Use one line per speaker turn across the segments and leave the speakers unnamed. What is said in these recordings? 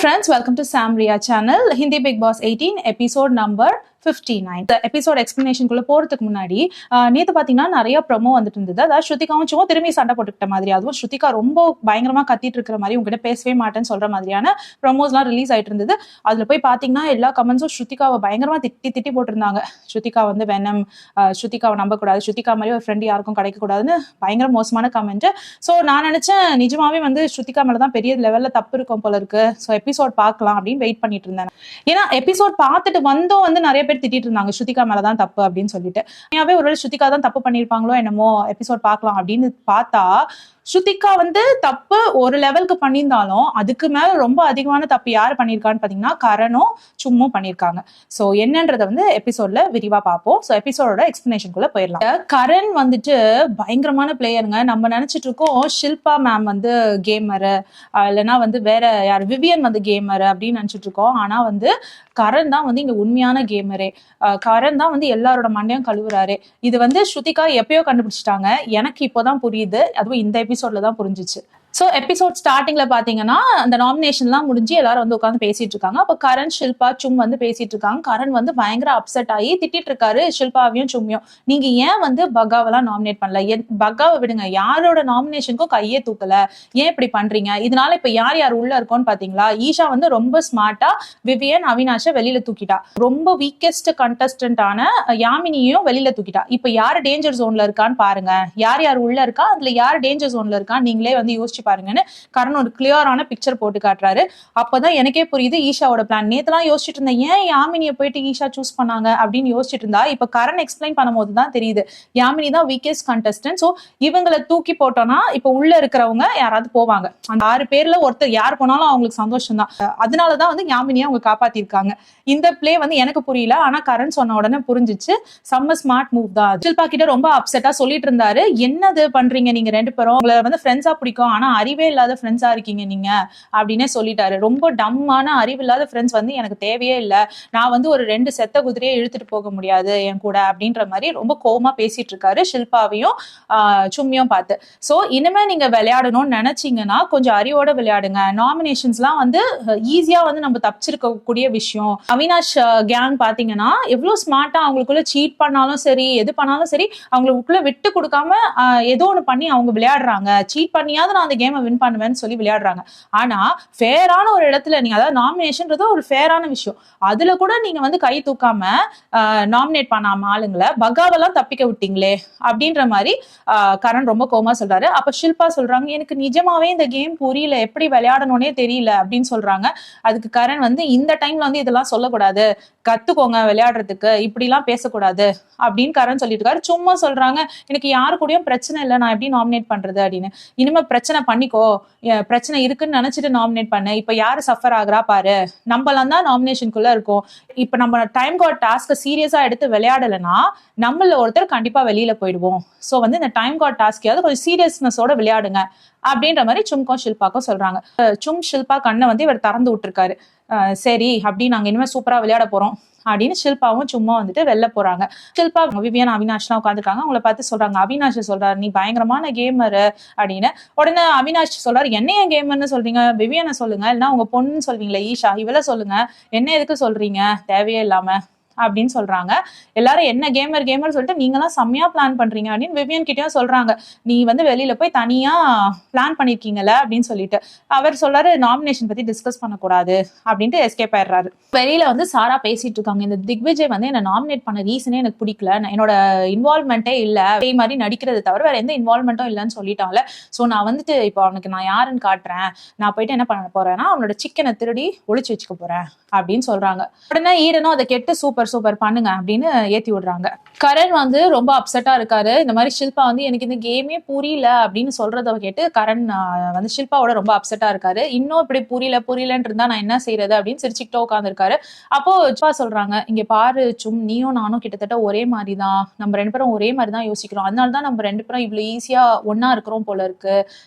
friends, welcome to Sam Ria channel. Hindi Big Boss 18 episode number 59. இந்த episode எக்ஸ்பிளனேஷனுக்குள்ள போறதுக்கு முன்னாடி நேத்து பாத்தீங்கன்னா நிறைய ப்ரோமோ வந்துட்டு இருந்தது. அதாவது ஸ்ருதிகாவும் சும்மா திரும்பி சண்டை போட்டுக்கிட்ட மாதிரி, அதுவும் ஸ்ருதிகா ரொம்ப பயங்கரமா கத்திட்டு இருக்கிற மாதிரி, உங்ககிட்ட பேசவே மாட்டேன்னு சொல்ற மாதிரியான ப்ரோமோஸ் எல்லாம் ரிலீஸ் ஆயிட்டு இருந்தது. அதுல போய் பாத்தீங்கன்னா எல்லா கமெண்ட்ஸும் ஸ்ருதிகாவை பயங்கரமா திட்டி போட்டிருந்தாங்க. ஸ்ருதிகா வந்து வெனம், ஸ்ருதிகாவை நம்பக்கூடாது, ஸ்ருதிகா மாதிரி ஒரு ஃப்ரெண்ட் யாருக்கும் கிடைக்க கூடாதுன்னு பயங்கர மோசமான கமெண்ட். ஸோ நான் நினைச்சேன் நிஜமாவே வந்து ஸ்ருதிகா மேலதான் பெரிய லெவல்ல தப்பு இருக்கும் போல இருக்கு. ஸோ எபிசோட் பார்க்கலாம் அப்படின்னு வெயிட் பண்ணிட்டு இருந்தேன். ஏன்னா எபிசோட் பார்த்துட்டு வந்தோம் வந்து நிறைய திட்டிட்டு இருந்தாங்க ஸ்ருதிகா மேலதான் தப்பு அப்படின்னு சொல்லிட்டு. ஒருவேளை ஸ்ருதிகா தான் தப்பு பண்ணிருப்பாங்களோ என்னமோ, எபிசோட் பார்க்கலாம் அப்படின்னு பார்த்தா ஸ்ருதிகா வந்து தப்பு ஒரு லெவலுக்கு பண்ணியிருந்தாலும் அதுக்கு மேல ரொம்ப அதிகமான தப்பு யாரு பண்ணிருக்கான்னு பாத்தீங்கன்னா கரனும் சும்மும் பண்ணிருக்காங்க. சோ என்னன்றத வந்து எபிசோட்ல விரிவா பார்ப்போம். சோ எபிசோடோட எக்ஸ்பிளனேஷனுக்குள்ள போயிடலாம். கரண் வந்துட்டு பயங்கரமான பிளேயருங்க. நம்ம நினைச்சிட்டு இருக்கோம் ஷில்பா மேம் வந்து கேமரு, இல்லைன்னா வந்து வேற யார் விவியன் வந்து கேமரு அப்படின்னு நினைச்சிட்டு இருக்கோம். ஆனா வந்து கரண் தான் வந்து இங்க உண்மையான கேமரே. கரண் தான் வந்து எல்லாரோட மண்டையும் கழுவுறாரு. இது வந்து ஸ்ருதிகா எப்பயோ கண்டுபிடிச்சிட்டாங்க. எனக்கு இப்போதான் புரியுது, அதுவும் இந்த எபிசோட்ல தான் புரிஞ்சிச்சு. ஸோ எபிசோட் ஸ்டார்டிங்ல பாத்தீங்கன்னா அந்த நாமினேஷன்லாம் முடிஞ்சு எல்லாரும் வந்து உட்காந்து பேசிட்டு இருக்காங்க. அப்போ கரண், ஷில்பா, சும் வந்து பேசிட்டு இருக்காங்க. கரண் வந்து பயங்கர அப்செட் ஆகி திட்டிட்டு இருக்காரு ஷில்பாவையும் சும்மியும். நீங்க ஏன் வந்து பகாவெல்லாம் நாமினேட் பண்ணல? பகாவை விடுங்க, யாரோட நாமினேஷனுக்கும் கையே தூக்கல, ஏன் இப்படி பண்றீங்க? இதனால இப்ப யார் யார் உள்ள இருக்கோன்னு பாத்தீங்களா? ஈஷா வந்து ரொம்ப ஸ்மார்ட்டா விவியன், அவினாஷை வெளியில தூக்கிட்டா. ரொம்ப வீக்கெஸ்ட் கண்டஸ்டன்டான யாமினியும் வெளியில தூக்கிட்டா. இப்ப யாரு டேஞ்சர் ஜோன்ல இருக்கான்னு பாருங்க, யார் யார் உள்ள இருக்கா, அதுல யார் டேஞ்சர் ஜோன்ல இருக்கான்னு நீங்களே வந்து யோசிச்சு பாருங்கன்னு கரண் ஒரு கிளியரான பிக்சர் போட்டு காட்டுறாரு. அப்பதான் எனக்கே புரியுது ஈஷாவோட பிளான். நேத்துலாம் யோசிச்சுட்டு இருந்தேன், ஏன் யாமினியை போயிட்டு ஈஷா சூஸ் பண்ணாங்க அப்படின்னு யோசிச்சுட்டு இருந்தா, இப்ப கரண் எக்ஸ்பிளைன் பண்ணும் போதுதான் தெரியுது யாமினி தான் வீக்கெஸ்ட் கண்டஸ்டன்ட். சோ இவங்களை தூக்கி போட்டோம்னா இப்ப உள்ள இருக்கிறவங்க யாராவது போவாங்க. அந்த 6 பேர்ல ஒருத்தர் யார் போனாலும் அவங்களுக்கு சந்தோஷம் தான். அதனாலதான் வந்து யாமினியை அவங்க காப்பாத்திருக்காங்க. இந்த பிளே வந்து எனக்கு புரியல, ஆனா கரண் சொன்ன உடனே புரிஞ்சிச்சு. செம்ம ஸ்மார்ட் மூவ் தான். ஷில்பா கிட்ட ரொம்ப அப்செட்டா சொல்லிட்டு இருந்தாரு, என்னது பண்றீங்க நீங்க 2 பேரும், உங்களை வந்து ஃப்ரெண்ட்ஸா பிடிக்கும், ஆனா அறிவே இல்லாத ஃப்ரெண்ட்ஸா இருக்கீங்க நீங்க அப்படின்னே சொல்லிட்டாரு. ரொம்ப டம்மான அறிவில்லாத ஃப்ரெண்ட்ஸ் வந்து எனக்கு தேவையே இல்லை. நான் வந்து ஒரு 2 செத்த குதிரையை இழுத்துட்டு போக முடியாது என் கூட அப்படின்ற மாதிரி ரொம்ப கோவமா பேசிட்டு இருக்காரு ஷில்பாவையும் சும்மியும் பார்த்து. சோ இனிமே நீங்க விளையாடணும்னு நினைச்சீங்கன்னா கொஞ்சம் அறிவோட விளையாடுங்க. நாமினேஷன்ஸ்லாம் வந்து ஈஸியா வந்து நம்ம தப்பிச்சிருக்கக்கூடிய விஷயம். அவினாஷ் கேங் பாத்தீங்கன்னா எவ்வளவு ஸ்மார்ட்டா அவங்களுக்குள்ள சீட் பண்ணாலும் சரி, எது பண்ணாலும் சரி, அவங்களுக்குள்ள விட்டு கொடுக்காம ஏதோ ஒண்ணு பண்ணி அவங்க விளையாடுறாங்க. சீட் பண்ணியாவது நான் அந்த கேமை வின் பண்ணுவேன்னு சொல்லி விளையாடுறாங்க. ஆனா ஃபேரான ஒரு இடத்துல நீங்க, அதாவது நாமினேஷன்றது ஒரு ஃபேரான விஷயம், அதுல கூட நீங்க வந்து கை தூக்காம நாமினேட் பண்ணாம ஆளுங்களை பகாவெல்லாம் தப்பிக்க விட்டீங்களே அப்படின்ற மாதிரி கரண் ரொம்ப கோவமா சொல்றாரு. அப்ப ஷில்பா சொல்றாங்க, எனக்கு நிஜமாவே இந்த கேம் புரியல, எப்படி விளையாடணும்னே தெரியல அப்படின்னு சொல்றாங்க. அதுக்கு கரண் வந்து இந்த டைம்ல வந்து இதெல்லாம் சொல்லக்கூடாது, கத்துக்கோங்க விளையாடுறதுக்கு, இப்படி எல்லாம் பேசக்கூடாது அப்படின்னு கரண் சொல்லிட்டு இருக்காரு. சும்மா சொல்றாங்க, எனக்கு யாரு கூடயும் பிரச்சனை இல்லை, நான் எப்படி நாமினேட் பண்றது அப்படின்னு. இனிமே பிரச்சனை பண்ணிக்கோ, பிரச்சனை இருக்குன்னு நினைச்சிட்டு நாமினேட் பண்ணு, இப்ப யாரு சஃபர் ஆகுறா பாரு, நம்மளாம் தான் நாமினேஷனுக்குள்ள இருக்கும். இப்ப நம்ம டைம் காட் டாஸ்க சீரியஸா எடுத்து விளையாடலைன்னா நம்மள ஒருத்தர் கண்டிப்பா வெளியில போயிடுவோம். சோ வந்து இந்த டைம் காட் டாஸ்கையாவது கொஞ்சம் சீரியஸ்னஸோட விளையாடுங்க அப்படின்ற மாதிரி சும்க்கும் ஷில்பாக்கும் சொல்றாங்க. சும் ஷில்பா கண்ணை வந்து இவர் திறந்து விட்டுருக்காரு. சரி அப்படி நாங்க இனிமே சூப்பரா விளையாட போறோம் அப்படின்னு ஷில்பாவும் சும்மா வந்துட்டு வெளில போறாங்க. ஷில்பா, விவியன், அவினாஷ்லாம் உட்காந்துருக்காங்க. அவங்கள பார்த்து சொல்றாங்க, அவினாஷ் சொல்றாரு நீ பயங்கரமான கேமரு அப்படின்னு. உடனே அவினாஷ் சொல்றாரு, என்ன ஏன் கேமர்னு சொல்றீங்க, விவியனை சொல்லுங்க, இல்லைன்னா உங்க பொண்ணுன்னு சொல்வீங்களே ஈஷா, இவளை சொல்லுங்க, என்ன எதுக்கு சொல்றீங்க தேவையே இல்லாம அப்படின்னு சொல்றாங்க. எல்லாரும் என்ன கேமர் சொல்லிட்டு நீங்க எல்லாம் செம்மையா பிளான் பண்றீங்க அப்படின்னு விவியன் கிட்டயும் சொல்றாங்க. நீ வந்து வெளியில போய் தனியா பிளான் பண்ணிருக்கீங்கல்ல அப்படின்னு சொல்லிட்டு அவர் சொல்றாரு, நாமினேஷன் பத்தி டிஸ்கஸ் பண்ணக்கூடாது அப்படின்ட்டு எஸ்கேப் ஆயிடுறாரு. வெளியில வந்து சாரா பேசிட்டு இருக்காங்க, இந்த திக்விஜய் வந்து என்ன நாமினேட் பண்ண ரீசனே எனக்கு பிடிக்கல, என்னோட இன்வால்வ்மெண்ட்டே இல்ல, அதே மாதிரி நடிக்கிறது தவிர வேற எந்த இன்வால்வ்மெண்ட்டும் இல்லைன்னு சொல்லிட்டாங்கல்ல. சோ நான் வந்துட்டு இப்போ அவனுக்கு நான் யாருன்னு காட்டுறேன், நான் போயிட்டு என்ன பண்ண போறேன்னா அவனோட சிக்கனை திருடி ஒளிச்சு வச்சுக்க போறேன் அப்படின்னு சொல்றாங்க. உடனே ஈடனும் அதை கெட்டு சூப்பர் பண்ணுங்க அப்படின்னு ஏத்தி விடுறாங்க. கரண் வந்து ரொம்ப அப்செட்டா இருக்காரு. இந்த மாதிரி ஷில்பா வந்து எனக்கு இந்த கேமே புரியல அப்படின்னு சொல்றத கேட்டு கரண் வந்து ஷில்பாவோட ரொம்ப அப்செட்டா இருக்காரு. இன்னும் இப்படி புரியலன்னு இருந்தா நான் என்ன செய்யறது அப்படின்னு சிரிச்சுக்கிட்டோ உட்காந்துருக்காரு. அப்போ ஷில்பா சொல்றாங்க, இங்க பாரு சும், நீயும் நானும் கிட்டத்தட்ட ஒரே மாதிரிதான், நம்ம 2 பேரும் ஒரே மாதிரிதான் யோசிக்கிறோம், அதனாலதான் நம்ம 2 பேரும் இவ்வளவு ஈஸியா ஒன்னா இருக்கிறோம் போல இருக்கு,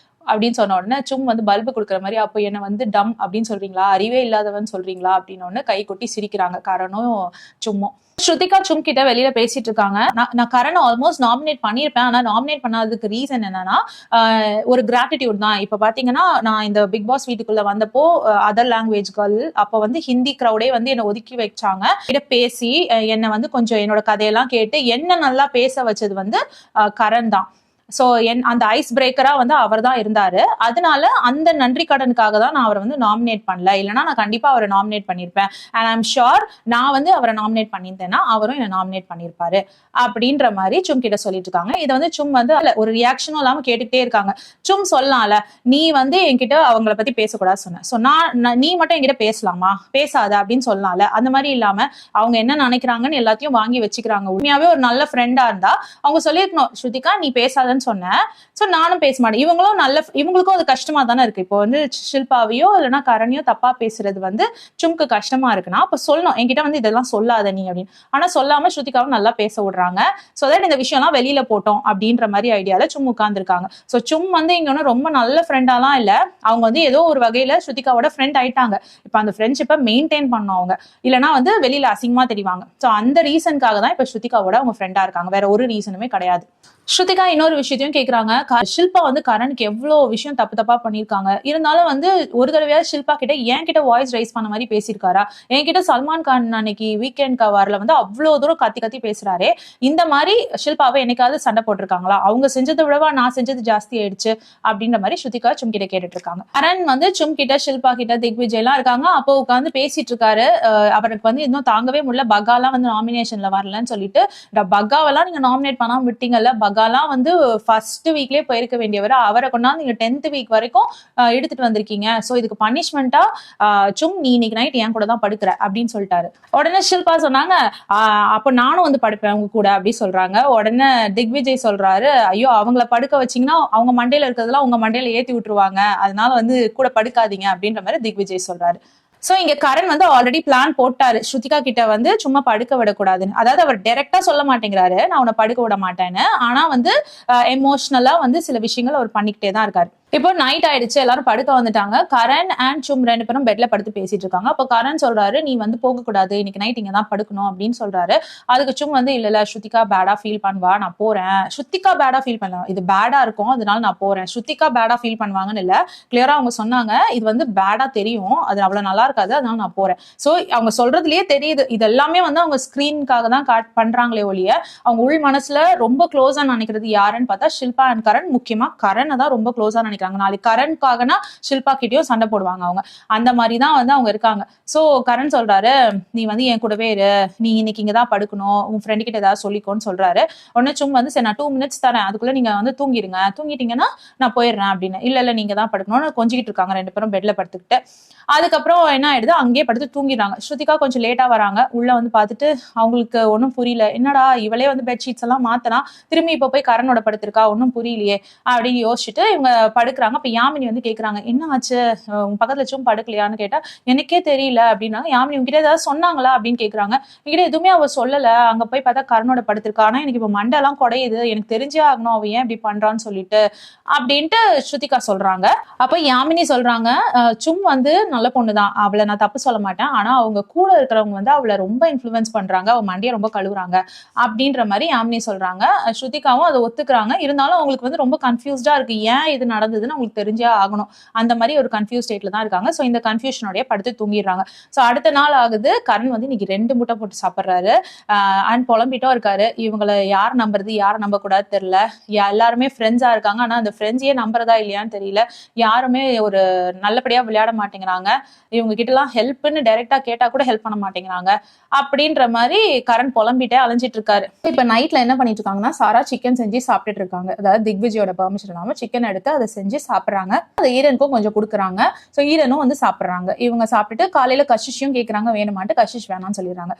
அப்படின்னு சொன்ன உடனே சும் வந்து பல்பு கொடுக்குற மாதிரி, அப்போ என்ன வந்து டம் அப்படின்னு சொல்றீங்களா, அறிவே இல்லாதவன் சொல்றீங்களா அப்படின்னு உடனே கை கொட்டி சிரிக்கிறாங்க கரணும் சும்மும். ஸ்ருதிகா சும் கிட்ட வெளியில பேசிட்டு இருக்காங்க. நான் கரண் ஆல்மோஸ்ட் நாமினேட் பண்ணிருப்பேன். ஆனா நாமினேட் பண்ணாததுக்கு ரீசன் என்னன்னா ஒரு கிராட்டிடியூட் தான். இப்ப பாத்தீங்கன்னா நான் இந்த பிக் பாஸ் வீட்டுக்குள்ள வந்தப்போ அதர் லாங்குவேஜ்கள் அப்ப வந்து ஹிந்தி கிரௌடே வந்து என்னை ஒதுக்கி வச்சாங்க. கிட்ட பேசி என்னை வந்து கொஞ்சம் என்னோட கதையெல்லாம் கேட்டு என்ன நல்லா பேச வச்சது வந்து கரண் தான். சோ அந்த ஐஸ் பிரேக்கரா வந்து அவர் தான் இருந்தாரு. அதனால அந்த நன்றி கடனுக்காக தான் நான் அவரை வந்து நாமினேட் பண்ணல. இல்லைன்னா நான் கண்டிப்பா அவரை நாமினேட் பண்ணிருப்பேன். அண்ட் ஐம் ஷுர் நான் வந்து அவரை நாமினேட் பண்ணியிருந்தேன்னா அவரும் என்ன நாமினேட் பண்ணிருப்பாரு அப்படின்ற மாதிரி சும் கிட்ட சொல்லிட்டு இருக்காங்க. இதை வந்து சும் வந்து ஒரு ரியாக்ஷனும் இல்லாம கேட்டுக்கிட்டே இருக்காங்க. சும் சொல்லலாம்ல, நீ வந்து என்கிட்ட அவங்கள பத்தி பேசக்கூடாது சொன்ன, சோ நீ மட்டும் என்கிட்ட பேசலாமா, பேசாத அப்படின்னு சொல்லலாம்ல. அந்த மாதிரி இல்லாம அவங்க என்ன நினைக்கிறாங்கன்னு எல்லாத்தையும் வாங்கி வச்சுக்கிறாங்க. உண்மையாவே ஒரு நல்ல ஃப்ரெண்டா இருந்தா அவங்க சொல்லிருக்கணும், ஸ்ருதிகா நீ பேசாத சொன்னேன், சோ நானும் பேச மாட்டேன். இவங்களுக்கும் அது கஷ்டமா தானே இருக்கு. இப்போ வந்து ஷில்பாவையோ இல்லைன்னா கரணையோ தப்பா பேசுறது வந்து சும்க்கு கஷ்டமா இருக்குன்னா அப்ப சொல்லணும், என்கிட்ட வந்து இதெல்லாம் சொல்லாத நீ அப்படின்னு. ஆனா சொல்லாம ஸ்ருதிகாவும் நல்லா பேச விடுறாங்க. சோ தட் இந்த விஷயம் எல்லாம் வெளியில போட்டோம் அப்படின்ற மாதிரி ஐடியால சும் உட்கார்ந்துருக்காங்க. சோ சும் வந்து இங்க ஒன்னும் ரொம்ப நல்ல ஃப்ரெண்டாலாம் இல்ல, அவங்க வந்து ஏதோ ஒரு வகையில ஸ்ருதிகாவோட ஃப்ரெண்ட் ஆயிட்டாங்க. இப்ப அந்த ஃப்ரெண்ட்ஷிப்பை மெயின்டைன் பண்ணோம் அவங்க, இல்லைன்னா வந்து வெளியில அசிங்கமா தெரிவாங்க. சோ அந்த ரீசனுக்காக தான் இப்ப ஸ்ருதிகாவோட அவங்க ஃப்ரெண்டா இருக்காங்க, வேற ஒரு ரீசனுமே கிடையாது. ஸ்ருதிகா இன்னொரு விஷயத்தையும் கேக்குறாங்க, ஷில்பா வந்து கரனுக்கு எவ்வளவு விஷயம் தப்பா பண்ணிருக்காங்க, இருந்தாலும் வந்து ஒரு தடவையாவது ஷில்பா கிட்ட என்கிட்ட வாய்ஸ் ரைஸ் பண்ண மாதிரி பேசியிருக்காரா, என்கிட்ட சல்மான் கான் அன்னைக்கு வீக்கெண்ட் கவர்ல வந்து அவ்வளவு தூரம் கத்தி பேசுறாரே, இந்த மாதிரி ஷில்பாவை என்னைக்காவது சண்டை போட்டிருக்காங்களா, அவங்க செஞ்சதை விடவா நான் செஞ்சது ஜாஸ்தி ஆயிடுச்சு அப்படின்ற மாதிரி ஸ்ருதிகா சும் கிட்ட கேட்டுட்டு இருக்காங்க. கரண் வந்து சும் கிட்ட ஷில்பா கிட்ட திக்விஜய் எல்லாம் இருக்காங்க. அப்போ உட்காந்து பேசிட்டு இருக்காரு. அவருக்கு வந்து இன்னும் தாங்கவே முடியல, பகாலாம் வந்து நாமினேஷன்ல வரலன்னு சொல்லிட்டு, பகாவெல்லாம் நீங்க நாமினேட் பண்ணாம விட்டீங்கல்ல, பகாலாம் வந்து ஃபர்ஸ்ட் வீக்லயே போயிருக்க வேண்டியவர், அவரை கொண்டாந்து நீங்க 10th வீக் வரைக்கும் எடுத்துட்டு வந்திருக்கீங்க. சோ இதுக்கு பனிஷ்மெண்டா சும் நீ இன்னைக்கு நைட் என் கூட தான் படுக்கிற அப்படின்னு சொல்லிட்டாரு. உடனே ஷில்பா சொன்னாங்க, அப்ப நானும் வந்து படுப்பேன் உங்க கூட அப்படி சொல்றாங்க. உடனே திக்விஜய் சொல்றாரு, ஐயோ அவங்கள படுக்க வச்சீங்கன்னா அவங்க மண்டையில இருக்கிறதெல்லாம் உங்க மண்டையில ஏத்தி விட்டுருவாங்க, அதனால வந்து கூட படுக்காதீங்க அப்படின்ற மாதிரி திக்விஜய் சொல்றாரு. சோ இங்க கரண் வந்து ஆல்ரெடி பிளான் போட்டாரு, ஸ்ருதிகா கிட்ட வந்து சும்மா படுக்க விடக்கூடாதுன்னு. அதாவது அவர் டைரக்டா சொல்ல மாட்டேங்கிறாரு நான் உன்னை படுக்க விட மாட்டேன்னு, ஆனா வந்து எமோஷனலா வந்து சில விஷயங்கள் அவர் பண்ணிக்கிட்டே தான் இருக்காரு. இப்போ நைட் ஆயிடுச்சு, எல்லாரும் படுக்க வந்துட்டாங்க. கரண் அண்ட் சும் 2 பேரும் பெட்ல படுத்து பேசிட்டு இருக்காங்க. அப்போ கரண் சொல்றாரு, நீ வந்து போக கூடாது, இன்னைக்கு நைட் இங்க தான் படுக்கணும் அப்படின்னு சொல்றாரு. அதுக்கு சும் வந்து இல்ல ஸ்ருதிகா பேடா ஃபீல் பண்ணுவா, நான் போறேன். ஸ்ருதிகா பேடா ஃபீல் பண்ணலாம், இது பேடா இருக்கும் அதனால நான் போறேன், ஸ்ருதிகா பேடா ஃபீல் பண்ணுவாங்கன்னு இல்ல, கிளியரா அவங்க சொன்னாங்க இது வந்து பேடா தெரியும், அது அவ்வளவு நல்லா இருக்காது, அதனால நான் போறேன். சோ அவங்க சொல்றதுலயே தெரியுது இது எல்லாமே வந்து அவங்க ஸ்கிரீனுக்காக தான் பண்றாங்களே ஒழிய அவங்க உள் மனசுல ரொம்ப க்ளோஸா நினைக்கிறது யாருன்னு பார்த்தா ஷில்பா அண்ட் கரண். முக்கியமா கரணை தான் ரொம்ப க்ளோஸா நினைக்கிறாங்க. நாளைக்கு கரண்காகனா ஷில்பா கிட்டயும் சண்டை போடுவாங்க அவங்க, அந்த மாதிரிதான் வந்து அவங்க இருக்காங்க. சோ கரண் சொல்றாரு, நீ வந்து என் கூடவே இரு, நீ இன்னைக்கு இங்கதான் படுக்கணும், உன் ஃப்ரெண்டு கிட்ட ஏதாவது சொல்லிக்கோன்னு சொல்றாரு. உடனே சும் வந்து சரி நான் 2 minutes தரேன், அதுக்குள்ள நீங்க வந்து தூங்கிடுங்க, தூங்கிட்டீங்கன்னா நான் போயிடுறேன் அப்படின்னு. இல்ல நீங்க தான் படுக்கணும்னு கொஞ்சிக்கிட்டு இருக்காங்க 2 பேரும் பெட்ல படுத்துக்கிட்டு. அதுக்கப்புறம் என்ன ஆயிடுது, அங்கேயே படுத்து தூங்கிடுறாங்க. ஸ்ருதிகா கொஞ்சம் லேட்டா வராங்க, உள்ள வந்து பார்த்துட்டு அவங்களுக்கு ஒன்னும் புரியல, என்னடா இவளே வந்து பெட்ஷீட்ஸ் எல்லாம் மாத்தனா திரும்பி இப்ப போய் கரணோட படுத்திருக்கா, ஒன்னும் புரியலையே அப்படின்னு யோசிச்சுட்டு இவங்க படுக்கிறாங்க. அப்ப யாமினி வந்து கேக்குறாங்க, என்ன ஆச்சு உங்க பக்கத்துல சும் படுக்கலையான்னு கேட்டா எனக்கே தெரியல அப்படின்னாங்க. யாமினி உங்ககிட்ட ஏதாவது சொன்னாங்களா அப்படின்னு கேக்குறாங்க. என்கிட்ட எதுவுமே அவ சொல்லல, அங்க போய் பார்த்தா கரணோட படுத்திருக்கா, ஆனா எனக்கு இப்ப மண்டெல்லாம் குடையுது, எனக்கு தெரிஞ்சே ஆகணும் அவ ஏன் இப்படி பண்றான்னு சொல்லிட்டு அப்படின்ட்டு ஸ்ருதிகா சொல்றாங்க. அப்ப யாமினி சொல்றாங்க, சும் வந்து நல்ல பொண்ணுதான், அவளை நான் தப்பு சொல்ல மாட்டேன், ஆனா அவங்க கூட இருக்கிறவங்க வந்து அவளை ரொம்ப இன்ஃப்ளூயன்ஸ் பண்றாங்க, அவ மண்டையை ரொம்ப கழுவுறாங்க அப்படின்ற மாதிரி யாமினி சொல்றாங்க. ஸ்ருதிகாவும் அதை ஒத்துக்கிறாங்க. இருந்தாலும் அவங்களுக்கு வந்து ரொம்ப கன்ஃபியூஸ்டா இருக்கு, ஏன் இது நடந்ததுன்னு அவங்களுக்கு தெரிஞ்சே ஆகணும், அந்த மாதிரி ஒரு கன்ஃபியூஸ் ஸ்டேட்ல தான் இருக்காங்க. சோ இந்த கன்ஃபியூஷனோடய படுத்து தூங்கிடுறாங்க. சோ அடுத்த நாள் ஆகுது, கரண் வந்து இன்னைக்கு 2 முட்டை போட்டு சாப்பிடுறாரு. அண்ட் புலம்பிட்டும் இருக்காரு, இவங்களை யார் நம்புறது யார் நம்ப கூடாது தெரியல, எல்லாருமே ஃப்ரெண்ட்ஸா இருக்காங்க, ஆனா அந்த ஃப்ரெண்ட்ஸையே நம்புறதா இல்லையான்னு தெரியல, யாருமே ஒரு நல்லபடியா விளையாட மாட்டேங்கிறாங்க, இவங்க கிட்ட எல்லாம் ஹெல்ப்னு டைரக்டா கேட்டா கூட ஹெல்ப் பண்ண மாட்டேங்கிறாங்க அப்படின்ற மாதிரி கரண் புலம்பிட்டே அலைஞ்சிட்டு இருக்காரு. இப்ப நைட்ல என்ன பண்ணிட்டு இருக்காங்கன்னா, சாரா சிக்கன் செஞ்சு சாப்பிட்டுட்டு இருக்காங்க. அதாவது திக்விஜயோட பெர்மிஷன் இல்லாம சிக்கன் எடுத்து அதை செஞ்சு சாப்பிடுறாங்க. அதை ஈரனுக்கும் கொஞ்சம் கொடுக்குறாங்க. சோ ஈரனும் வந்து சாப்பிடுறாங்க. இவங்க சாப்பிட்டுட்டு காலையில கஷிஷும் கேட்கறாங்க வேணுமாட்டு, கஷிஷ் வேணாம்னு சொல்லிடுறாங்க.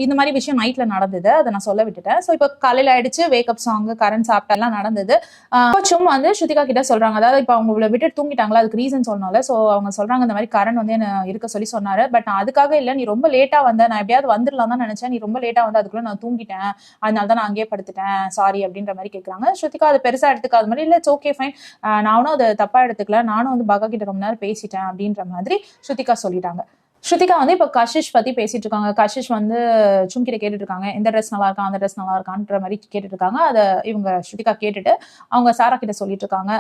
இந்த மாதிரி விஷயம் நைட்ல நடந்தது, அதை நான் சொல்ல விட்டுட்டேன். சோ இப்ப காலையில ஆயிடுச்சு, வேக்கப் சாங் கரண் சாப்பிட்ட எல்லாம் நடந்தது. சும்மா வந்து ஸ்ருதிகா கிட்ட சொல்றாங்க, அதாவது இப்ப அவங்க விட்டு தூங்கிட்டாங்களா அதுக்கு ரீசன் சொல்லணும்ல. சோ அவங்க சொல்றாங்க, இந்த மாதிரி கரண் வந்து என்ன இருக்க சொல்லி சொன்னாரு, பட் நான் அதுக்காக இல்ல, நீ ரொம்ப லேட்டா வந்த, நான் எப்படியாவது வந்துடலாம் தான் நினைச்சேன், நீ ரொம்ப லேட்டா வந்து அதுக்குள்ள நான் தூங்கிட்டேன், அதனாலதான் நான் அங்கேயே படுத்துட்டேன், சாரி அப்படின்ற மாதிரி கேட்கறாங்க. ஸ்ருதிகா அது பெருசா எடுத்துக்காத மாதிரி, இல்ல இட்ஸ் ஓகே ஃபைன், நான் நானும் அதை தப்பா எடுத்துக்கல, நானும் வந்து பகா கிட்ட ரொம்ப நேரம் பேசிட்டேன் அப்படின்ற மாதிரி ஸ்ருதிகா சொல்லிட்டாங்க. ஸ்ருதிகா வந்து இப்ப கஷிஷ் பத்தி பேசிட்டு இருக்காங்க. கஷிஷ் வந்து சும்கிட்ட கேட்டுட்டு இருக்காங்க, எந்த ட்ரெஸ் நல்லா இருக்கா, அந்த ட்ரெஸ் நல்லா இருக்கான்ற மாதிரி கேட்டுட்டு இருக்காங்க. அதை இவங்க ஸ்ருதிகா கேட்டுட்டு அவங்க சாரா கிட்ட சொல்லிட்டு இருக்காங்க,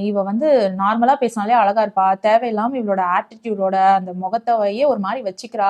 இவ வந்து நார்மலா பேசினாலே அழகா இருப்பா, தேவையில்லாம இவளோட ஆட்டிடியூடோட அந்த முகத்தையே ஒரு மாதிரி வச்சுக்கிறா,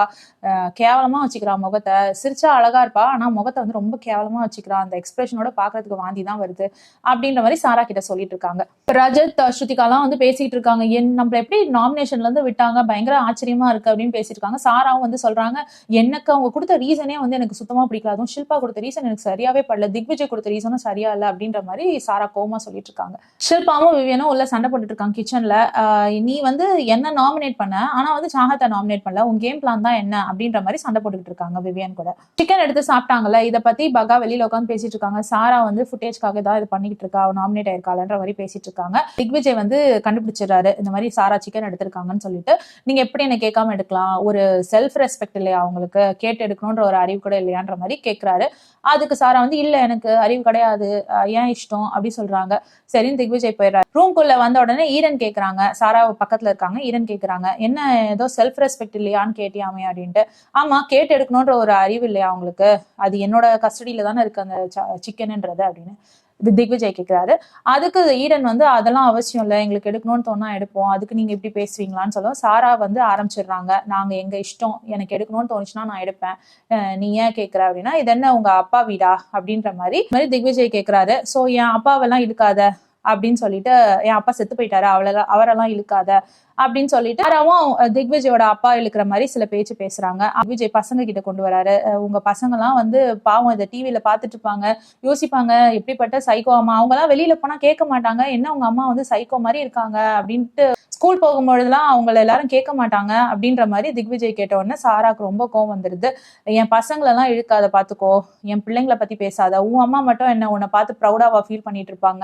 கேவலமா வச்சுக்கிறா முகத்தை, சிரிச்சா அழகா இருப்பா ஆனா முகத்தை வந்து ரொம்ப கேவலமா வச்சுக்கிறா, அந்த எக்ஸ்பிரஷனோட பாக்குறதுக்கு வாந்தி தான் வருது அப்படின்ற மாதிரி சாரா கிட்ட சொல்லிட்டு இருக்காங்க. ரஜத் ஸ்ருதிகாலாம் வந்து பேசிட்டு இருக்காங்க, நம்மள எப்படி நாமினேஷன்ல இருந்து விட்டாங்க, பயங்கர ஆச்சரியமா இருக்கு அப்படின்னு பேசிட்டு இருக்காங்க. சாராவும் வந்து சொல்றாங்க, எனக்கு அவங்க கொடுத்த ரீசனே வந்து எனக்கு சுத்தமா பிடிக்கல, அதுவும் ஷில்பா கொடுத்த ரீசன் எனக்கு சரியாவே படல, திக்விஜய் கொடுத்த ரீசனும் சரியா இல்ல அப்படின்ற மாதிரி சாரா கோவமா சொல்லிட்டு இருக்காங்க. ஷில்பாவும் விவியனும் உள்ள சண்டை போட்டுட்டு இருக்காங்க கிச்சன்ல. நீ வந்து என்ன நாமினேட் பண்ண, ஆனா வந்து சாகத்தை நாமினேட் பண்ணல, உன் கேம் பிளான் தான் என்ன அப்படின்ற மாதிரி சண்டை போட்டுட்டு இருக்காங்க விவியன் கூட. சிக்கன் எடுத்து சாப்பிட்டாங்கல்ல, இதை பத்தி பகா வெளியில உட்காந்து பேசிட்டு இருக்காங்க. சாரா வந்து ஃபுட்டேஜ்காக தான் இது பண்ணிட்டு இருக்கா, அவ நாமினேட் ஆயிருக்காளன்ற மாதிரி பேசிட்டு இருக்காங்க. திக்விஜய் வந்து கண்டுபிடிச்சிடறாரு, இந்த மாதிரி சாரா சிக்கன் எடுத்திருக்காங்கன்னு சொல்லிட்டு. நீங்க எப்படி என்ன கேட்காம எடுக்கலாம், ஒரு செல்ஃப் ரெஸ்பெக்ட் இல்லையா அவங்களுக்கு, கேட்டு எடுக்கணும்ன்ற ஒரு அறிவு கூட இல்லையான்ற மாதிரி கேட்கிறாரு. அதுக்கு சாரா வந்து இல்ல எனக்கு அறிவு கிடையாது, ஏன் இஷ்டம் அப்படி சொல்றாங்க. சரின்னு திக்விஜய் போயிடுறாரு. ரூம்குள்ள வந்த உடனே ஈரன் கேட்கறாங்க, சாரா பக்கத்துல இருக்காங்க, ஈரன் கேட்கறாங்க, என்ன ஏதோ செல்ஃப் ரெஸ்பெக்ட் இல்லையான்னு கேட்டியாமே அப்படின்ட்டு. ஆமா, கேட்டு எடுக்கணும்ன்ற ஒரு அறிவு இல்லையா அவங்களுக்கு, அது என்னோட கஸ்டடியில தானே இருக்கு அந்த சிக்கன்ன்றது அப்படின்னு திக்விஜய் கேட்கிறாரு. அதுக்கு ஈடன் வந்து அதெல்லாம் அவசியம் இல்லை, எங்களுக்கு எடுக்கணும்னு தோணா எடுப்போம், அதுக்கு நீங்க இப்படி பேசுவீங்களான்னு சொல்லுவோம். சாரா வந்து ஆரம்பிச்சிடுறாங்க, நாங்க எங்க இஷ்டம், எனக்கு எடுக்கணும்னு தோணுச்சுன்னா நான் எடுப்பேன், நீ ஏன் கேட்கிற அப்படின்னா, இது என்ன உங்க அப்பா வீடா அப்படின்ற மாதிரி திக்விஜய் கேட்கிறாரு. சோ என் அப்பாவெல்லாம் இழுக்காத அப்படின்னு சொல்லிட்டு, என் அப்பா செத்து போயிட்டாரு, அவரெல்லாம் இழுக்காத அப்படின்னு சொல்லிட்டு யாராவும் திக்விஜயோட அப்பா இழுக்கிற மாதிரி சில பேச்சு பேசுறாங்க. விஜய் பசங்க கிட்ட கொண்டு வராரு, உங்க பசங்க எல்லாம் வந்து பாவம் இதை டிவில பாத்துட்டு இருப்பாங்க, யோசிப்பாங்க எப்படிப்பட்ட சைக்கோ அம்மா, அவங்க எல்லாம் வெளியில போனா கேட்க மாட்டாங்க, என்ன உங்க அம்மா வந்து சைக்கோ மாதிரி இருக்காங்க அப்படின்ட்டு ஸ்கூல் போகும்பொழுதுலாம் அவங்கள எல்லாரும் கேட்க மாட்டாங்க அப்படின்ற மாதிரி திக்விஜய் கேட்ட உடனே சாராக்கு ரொம்ப கோவம் வந்துருது. என் பசங்களெல்லாம் இழுக்காத பாத்துக்கோ, என் பிள்ளைங்களை பத்தி பேசாத, உன் அம்மா மட்டும் என்ன உன்னை பார்த்து ப்ரௌடாவா ஃபீல் பண்ணிட்டு இருப்பாங்க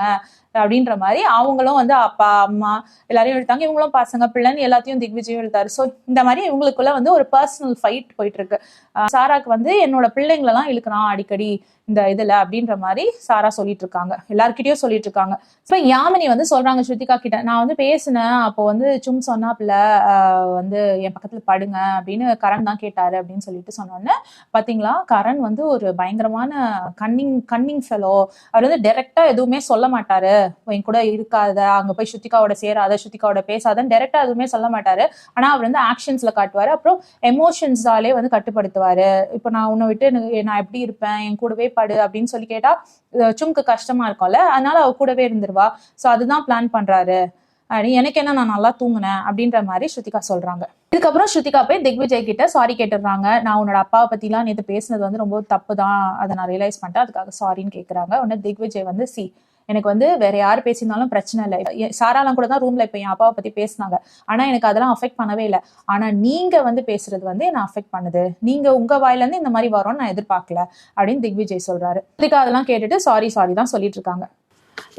அப்படின்ற மாதிரி அவங்களும் வந்து அப்பா அம்மா எல்லாரையும் இழுத்தாங்க, இவங்களும் பசங்க பிள்ளைன்னு எல்லாத்தையும் திக்விஜயும் இழுத்தாரு. ஸோ இந்த மாதிரி இவங்களுக்குள்ள வந்து ஒரு பர்சனல் ஃபைட் போயிட்டு இருக்கு. சாராக்கு வந்து என்னோட பிள்ளைங்களெல்லாம் இழுக்கிறான் அடிக்கடி இந்த இதுல அப்படின்ற மாதிரி சாரா சொல்லிட்டு இருக்காங்க, எல்லார்கிட்டயும் சொல்லிட்டு இருக்காங்க. இப்ப யாமினி வந்து சொல்றாங்க ஸ்ருதிகா கிட்ட, நான் வந்து பேசினேன், அப்போ வந்து சும் சொன்னாப்புல வந்து என் பக்கத்துல படுங்க அப்படின்னு கரண் தான் கேட்டாரு அப்படின்னு சொல்லிட்டு சொன்னோன்னே, பாத்தீங்களா கரண் வந்து ஒரு பயங்கரமான கன்னிங் ஃபெலோ, அவர் வந்து டைரக்டா எதுவுமே சொல்ல மாட்டாரு, என் கூட இருக்காத, அங்க போய் ஸ்ருதிகாவோட சேராத, ஸ்ருதிகாவோட பேசாதன்னு டைரக்டா எதுவுமே சொல்ல மாட்டாரு. ஆனா அவர் வந்து ஆக்ஷன்ஸ்ல காட்டுவாரு, அப்புறம் எமோஷன்ஸாலே வந்து கட்டுப்படுத்துவாரு. இப்ப நான் உன்னை விட்டு நான் எப்படி இருப்பேன், என் கூடவே படு அப்படின்னு சொல்லி கேட்டா சும்க்கு கஷ்டமா இருக்கும்ல, அதனால அவ கூடவே இருந்துருவா. சோ அதுதான் பிளான் பண்றாரு, எனக்கு என்ன நான் நல்லா தூங்குனேன் அப்படின்ற மாதிரி ஸ்ருதிகா சொல்றாங்க. இதுக்கப்புறம் ஸ்ருதிகா போய் திக்விஜய் கிட்ட சாரி கேட்டுடுறாங்க, நான் உன்னோட அப்பாவை பத்தி எல்லாம் நேற்று பேசினது வந்து ரொம்ப தப்பு தான், அதை நான் ரியலைஸ் பண்ணிட்டேன், அதுக்காக சாரின்னு கேட்கறாங்க. உடனே திக்விஜய் வந்து எனக்கு வந்து வேற யாரு பேசினாலும் பிரச்சனை இல்லை, சாராலாம் கூட தான் ரூம்ல இப்ப என் அப்பாவை பத்தி பேசினாங்க, ஆனா எனக்கு அதெல்லாம் அஃபெக்ட் பண்ணவே இல்லை, ஆனா நீங்க வந்து பேசுறது வந்து என்ன அஃபெக்ட் பண்ணுது, நீங்க உங்க வாயில இருந்து இந்த மாதிரி வரும்னு நான் எதிர்பார்க்கல அப்படின்னு திக்விஜய் சொல்றாரு. அதெல்லாம் கேட்டுட்டு சாரி தான் சொல்லிட்டு இருக்காங்க.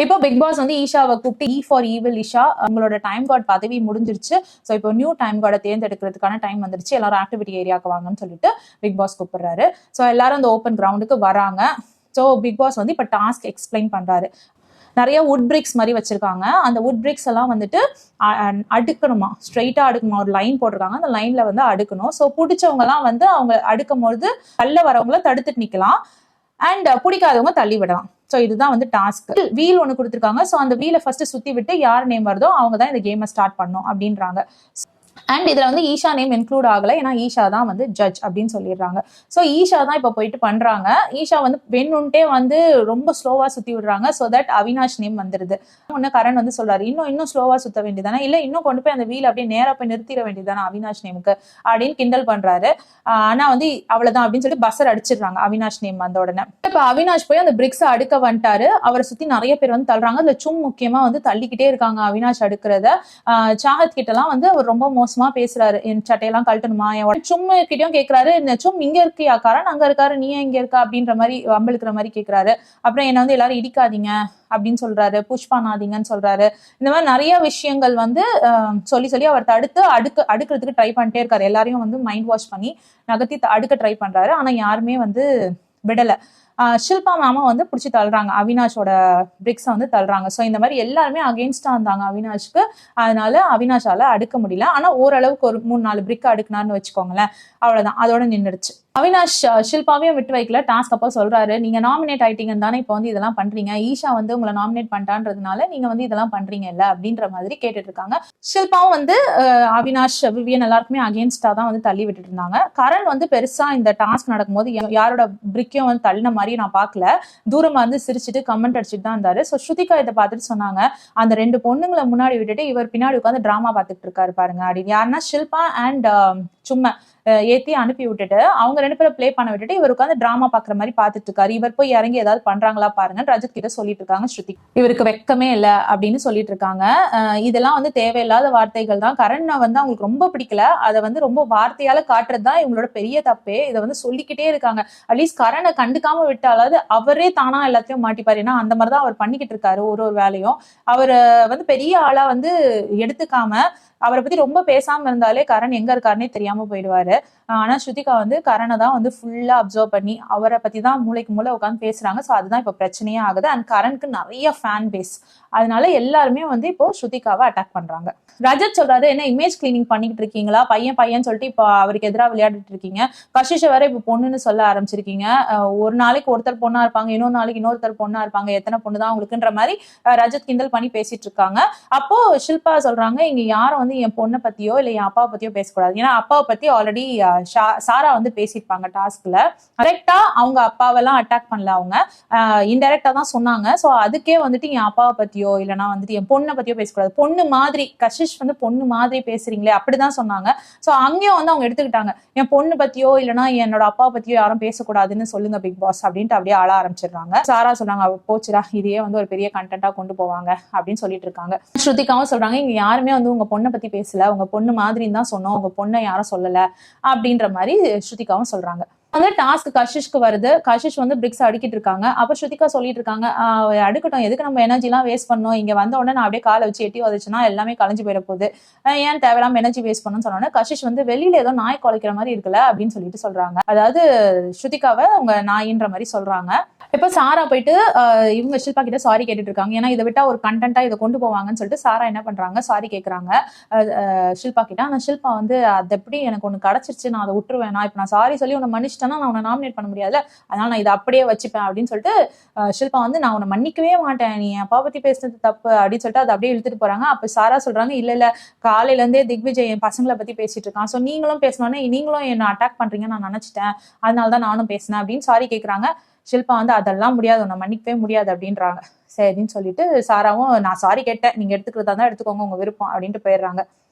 இப்போ பிக் பாஸ் வந்து ஈஷாவை கூப்பிட்டு E ஃபார் ஈவில் ஈஷா, உங்களோட டைம் கார்டு பதவி முடிஞ்சிருச்சு, ஸோ இப்போ நியூ டைம் கார்டை தேர்ந்தெடுக்கிறதுக்கான டைம் வந்துருச்சு, எல்லாரும் ஆக்டிவிட்டி ஏரியாவுக்கு வாங்கன்னு சொல்லிட்டு பிக் பாஸ் கூப்பிடுறாரு. ஸோ எல்லாரும் அந்த ஓப்பன் கிரவுண்டுக்கு வராங்க. ஸோ பிக் பாஸ் வந்து இப்போ டாஸ்க் எக்ஸ்பிளைன் பண்றாரு. நிறைய வுட் பிரிக்ஸ் மாதிரி வச்சிருக்காங்க, அந்த வுட் பிரிக்ஸ் எல்லாம் வந்துட்டு அடுக்கணுமா, ஸ்ட்ரெயிட்டா அடுக்கணுமா, ஒரு லைன் போட்டிருக்காங்க, அந்த லைன்ல வந்து அடுக்கணும். ஸோ பிடிச்சவங்க எல்லாம் வந்து அவங்க அடுக்கும் பொழுது தள்ள வரவங்கள தடுத்துட்டு நிக்கலாம், அண்ட் பிடிக்காதவங்க தள்ளி விடலாம். ஸோ இதுதான் வந்து டாஸ்க். வீல் ஒன்று கொடுத்துருக்காங்க, ஸோ அந்த வீலை ஃபர்ஸ்ட் சுத்தி விட்டு யார் நேம் வருதோ அவங்க தான் இந்த கேமை ஸ்டார்ட் பண்ணும் அப்படின்றாங்க. அண்ட் இதுல வந்து ஈஷா நேம் இன்க்ளூட் ஆகல, ஏன்னா ஈஷா தான் வந்து ஜட்ஜ் அப்படின்னு சொல்லிடுறாங்க. ஸோ ஈஷா தான் இப்போ போயிட்டு பண்றாங்க. ஈஷா வந்து வேணும்ட்டே வந்து ரொம்ப ஸ்லோவா சுத்தி விடுறாங்க, ஸோ தட் அவினாஷ் நேம் வந்துருது. ஒன்னு கரண் வந்து சொல்றாரு, இன்னும் ஸ்லோவா சுத்த வேண்டியதானே, இல்ல இன்னும் கொண்டு போய் அந்த வீல் அப்படியே நேரா போய் நிறுத்திட வேண்டியதானே அவினாஷ் நேமுக்கு அப்படின்னு கிண்டல் பண்றாரு. ஆனா வந்து அவ்வளவுதான் அப்படின்னு சொல்லி பஸ்ஸர் அடிச்சிடுறாங்க அவினாஷ் நேம் வந்த உடனே. இப்ப அவினாஷ் போய் அந்த பிரிக்ஸ் அடுக்க வந்துட்டாரு, அவரை சுத்தி நிறைய பேர் வந்து தள்ளுறாங்க, அதுல சும் முக்கியமா வந்து தள்ளிக்கிட்டே இருக்காங்க அவினாஷ் அடுக்கிறத. சாஹத் கிட்ட எல்லாம் வந்து அவர் ரொம்ப மோசமா பேசுறாரு, என் சட்டையெல்லாம் கழட்டணுமா, என் சும்மு கிட்டயும் கேட்கிறாரு, சும் இங்க இருக்கியா கரண் அங்க இருக்காரு, நீ இங்க இருக்கா அப்படின்ற மாதிரி அம்பளுக்குற மாதிரி கேட்கிறாரு. அப்புறம் என்ன வந்து எல்லாரும் இடிக்காதீங்க அப்படின்னு சொல்றாரு, புஷ் பண்ணாதீங்கன்னு சொல்றாரு. இந்த மாதிரி நிறைய விஷயங்கள் வந்து சொல்லி அவர் தடுத்து அடுக்கிறதுக்கு ட்ரை பண்ணிட்டே இருக்காரு, எல்லாரையும் வந்து மைண்ட் வாஷ் பண்ணி நகர்த்தி அடுக்க ட்ரை பண்றாரு. ஆனா யாருமே வந்து விடல. ஷில்பா மேமா வந்து பிடிச்சி தள்ளுறாங்க, அவினாஷோட பிரிக்ஸை வந்து தள்ளுறாங்க. ஸோ இந்த மாதிரி எல்லாருமே அகெயின்ஸ்டா இருந்தாங்க அவினாஷ்க்கு. அதனால அவினாஷால அடுக்க முடியல. ஆனா ஓரளவுக்கு ஒரு 3-4 பிரிக் அடுக்குனார்னு வச்சுக்கோங்களேன், அவ்வளவுதான், அதோட நின்றுடுச்சு. அவினாஷ் ஷில்பாவையும் விட்டு வைக்கல. டாஸ்க் அப்போ சொல்றாரு, நீங்க நாமினேட் ஆயிட்டீங்கன்னு தானே இப்போ வந்து இதெல்லாம் பண்றீங்க, ஈஷா வந்து உங்களை நாமினேட் பண்ணிட்டான்றதுனால நீங்க வந்து இதெல்லாம் பண்றீங்க இல்ல அப்படின்ற மாதிரி கேட்டுட்டு இருக்காங்க. ஷில்பாவும் வந்து அவினாஷ் விவியன் எல்லாருக்குமே அகேன்ஸ்டா தான் வந்து தள்ளி விட்டுட்டு இருந்தாங்க. கரண் வந்து பெருசா இந்த டாஸ்க் நடக்கும்போது யாரோட பிரிக்கையும் வந்து தள்ளின மாதிரி நான் பார்க்கல. தூரமா வந்து சிரிச்சுட்டு கமெண்ட் அடிச்சுட்டு தான் இருந்தாரு. ஸோ ஸ்ருதிகா இதை பார்த்துட்டு சொன்னாங்க, அந்த 2 பொண்ணுங்களை முன்னாடி விட்டுட்டு இவர் பின்னாடி உட்காந்து டிராமா பார்த்துட்டு இருக்காரு பாருங்க அப்படின்னு. யாருன்னா ஷில்பா அண்ட் சும்மா ஏத்தி அனுப்பி விட்டுட்டு அவங்க 2 பேரும் பிளே பண்ண விட்டுட்டு இவர் உட்காந்து டிராமா பாக்குற மாதிரி பாத்துட்டு இருக்காரு. இவர் போய் இறங்கி ஏதாவது பண்றாங்களா பாருங்க ரஜத் கிட்ட சொல்லிட்டு இருக்காங்க ஸ்ருதி. இவருக்கு வெக்கமே இல்ல அப்படின்னு சொல்லிட்டு இருக்காங்க. இதெல்லாம் வந்து தேவையில்லாத வார்த்தைகள் தான். கரண்ணை வந்து அவங்களுக்கு ரொம்ப பிடிக்கல. அதை வந்து ரொம்ப வார்த்தையால காட்டுறதுதான் இவங்களோட பெரிய தப்பே. இதை வந்து சொல்லிக்கிட்டே இருக்காங்க. அட்லீஸ்ட் கரனை கண்டுக்காம விட்டாலாவது அவரே தானா எல்லாத்தையும் மாட்டிப்பாரு. ஏன்னா அந்த மாதிரிதான் அவர் பண்ணிக்கிட்டு இருக்காரு ஒரு வேலையும். அவர் வந்து பெரிய ஆளா வந்து எடுத்துக்காம அவரை பத்தி ரொம்ப பேசாம இருந்தாலே கரண் எங்க இருக்காருன்னே தெரியாம போயிடுவாரு. ஆனா ஸ்ருதிகா வந்து கரனை தான் வந்து ஃபுல்லா அப்சர்வ் பண்ணி அவரை பத்தி தான் மூளைக்கு மூளை உட்காந்து பேசுறாங்க. ஸோ அதுதான் இப்ப பிரச்சனையே ஆகுது. அண்ட் கரனுக்கு நிறைய ஃபேன் பேஸ். அதனால எல்லாருமே வந்து இப்போ ஸ்ருதிகாவை அட்டாக் பண்றாங்க. ரஜத் சொல்றாரு, என்ன இமேஜ் கிளீனிங் பண்ணிக்கிட்டு இருக்கீங்களா, பையன் சொல்லிட்டு இப்போ அவருக்கு எதிராக விளையாடிட்டு இருக்கீங்க, கஷிஷ வேற இப்ப பொண்ணுன்னு சொல்ல ஆரம்பிச்சிருக்கீங்க, ஒரு நாளைக்கு ஒருத்தர் பொண்ணா இருப்பாங்க, இன்னொரு நாளைக்கு இன்னொருத்தர் பொண்ணா இருப்பாங்க, எத்தனை பொண்ணு தான் உங்களுக்குன்ற மாதிரி ரஜத் கிண்டல் பண்ணி பேசிட்டு இருக்காங்க. அப்போ ஷில்பா சொல்றாங்க, இங்க யாரும் வந்து என் பொண்ணை பத்தியோ இல்ல என் அப்பாவை பத்தியோ பேசக்கூடாது. ஏன்னா அப்பாவை பத்தி ஆல்ரெடி சாரா வந்து பேசியிருப்பாங்க டாஸ்க்ல. கரெக்டா அவங்க அப்பாவெல்லாம் அட்டாக் பண்ணல, அவங்க இன்டைரக்டா தான் சொன்னாங்க. சோ அதுக்கே வந்துட்டு என் அப்பாவை பத்தியோ இல்லைன்னா வந்துட்டு என் பொண்ணை பத்தியோ பேசக்கூடாது, பொண்ணு மாதிரி கஷிஷ் வந்து பொண்ணு மாதிரி பேசுறீங்களே அப்படிதான் சொன்னாங்க. சோ அங்கேயும் வந்து அவங்க எடுத்துக்கிட்டாங்க, என் பொண்ணு பத்தியோ இல்லைன்னா என்னோட அப்பா பத்தியோ யாரும் பேசக்கூடாதுன்னு சொல்லுங்க பிக் பாஸ் அப்படின்ட்டு அப்படியே ஆள ஆரம்பிச்சிடுறாங்க. சாரா சொல்றாங்க, போச்சுடா இதையே வந்து ஒரு பெரிய கண்டென்ட்டா கொண்டு போவாங்க அப்படின்னு சொல்லிட்டு இருக்காங்க. ஸ்ருதிகாவும் சொல்றாங்க, இங்க யாருமே வந்து உங்க பொண்ணை பத்தி பேசல, உங்க பொண்ணு மாதிரின்னு தான் சொன்னோம், உங்க பொண்ணை யாரும் சொல்லல அப்படின்ற மாதிரி ஸ்ருதிகாவும் சொல்றாங்க. வந்து டாஸ்க் கஷிஷ்க்கு வருது. கஷிஷ் வந்து பிரிக்ஸ் அடிக்கிட்டு இருக்காங்க. அப்ப ஸ்ருதிகா சொல்லிட்டு இருக்காங்க, அடுக்கட்டும், எதுக்கு நம்ம எனர்ஜி எல்லாம் வேஸ்ட் பண்ணோம், இங்க வந்த உடனே நான் அப்படியே காலை வச்சு எட்டி வச்சுன்னா எல்லாமே கலைஞ்சு போயிட போகுது, ஏன் தேவையில்லாம எனர்ஜி வேஸ்ட் பண்ணணும்னு சொன்னோன்னே கஷிஷ் வந்து வெளியில ஏதோ நாய் குலைக்கிற மாதிரி இருக்குல்ல அப்படின்னு சொல்லிட்டு சொல்றாங்க. அதாவது ஸ்ருதிகாவை உங்க நாயின்ற மாதிரி சொல்றாங்க. இப்ப சாரா போயிட்டு இவங்க ஷில்பா கிட்ட சாரி கேட்டுட்டு இருக்காங்க. ஏன்னா இதை விட்டா ஒரு கண்டென்ட்டா இதை கொண்டு போவாங்கன்னு சொல்லிட்டு சாரா என்ன பண்றாங்க, சாரி கேட்கறாங்க ஷில்பா கிட்ட. ஆனா ஷில்பா வந்து அது எப்படி எனக்கு ஒண்ணு கிடைச்சிருச்சு, நான் அதை விட்டுருவேன், நான் இப்ப நான் சாரி சொல்லி உன்னை மன்னிச்சிட்டேன்னா நான் உன்னை நாமினேட் பண்ண முடியாதுல, அதனால நான் இதை அப்படியே வச்சுப்பேன் அப்படின்னு சொல்லிட்டு ஷில்பா வந்து நான் உன்னை மன்னிக்கவே மாட்டேன், நீ அப்பா பத்தி பேசுனது தப்பு அப்படின்னு சொல்லிட்டு அதை அப்படியே இழுத்துட்டு போறாங்க. அப்ப சாரா சொல்றாங்க, இல்ல காலையில இருந்தே திக்விஜய் என் பசங்களை பத்தி பேசிட்டு இருக்கான், சோ நீங்களும் பேசணும்னே நீங்களும் என்ன அட்டாக் பண்றீங்கன்னு நான் நினைச்சிட்டேன், அதனாலதான் நானும் பேசினேன் அப்படின்னு சாரி கேட்கறாங்க. ஷில்பா வந்து அதெல்லாம் முடியாது, உன்னை மன்னிக்கவே முடியாது அப்படின்றாங்க. சரின்னு சொல்லிட்டு சாராவும், நான் சாரி கேட்டேன், நீங்க எடுத்துக்கிறதா தான் எடுத்துக்கோங்க, உங்க விருப்பம் அப்படின்ட்டு போயிடுறாங்க.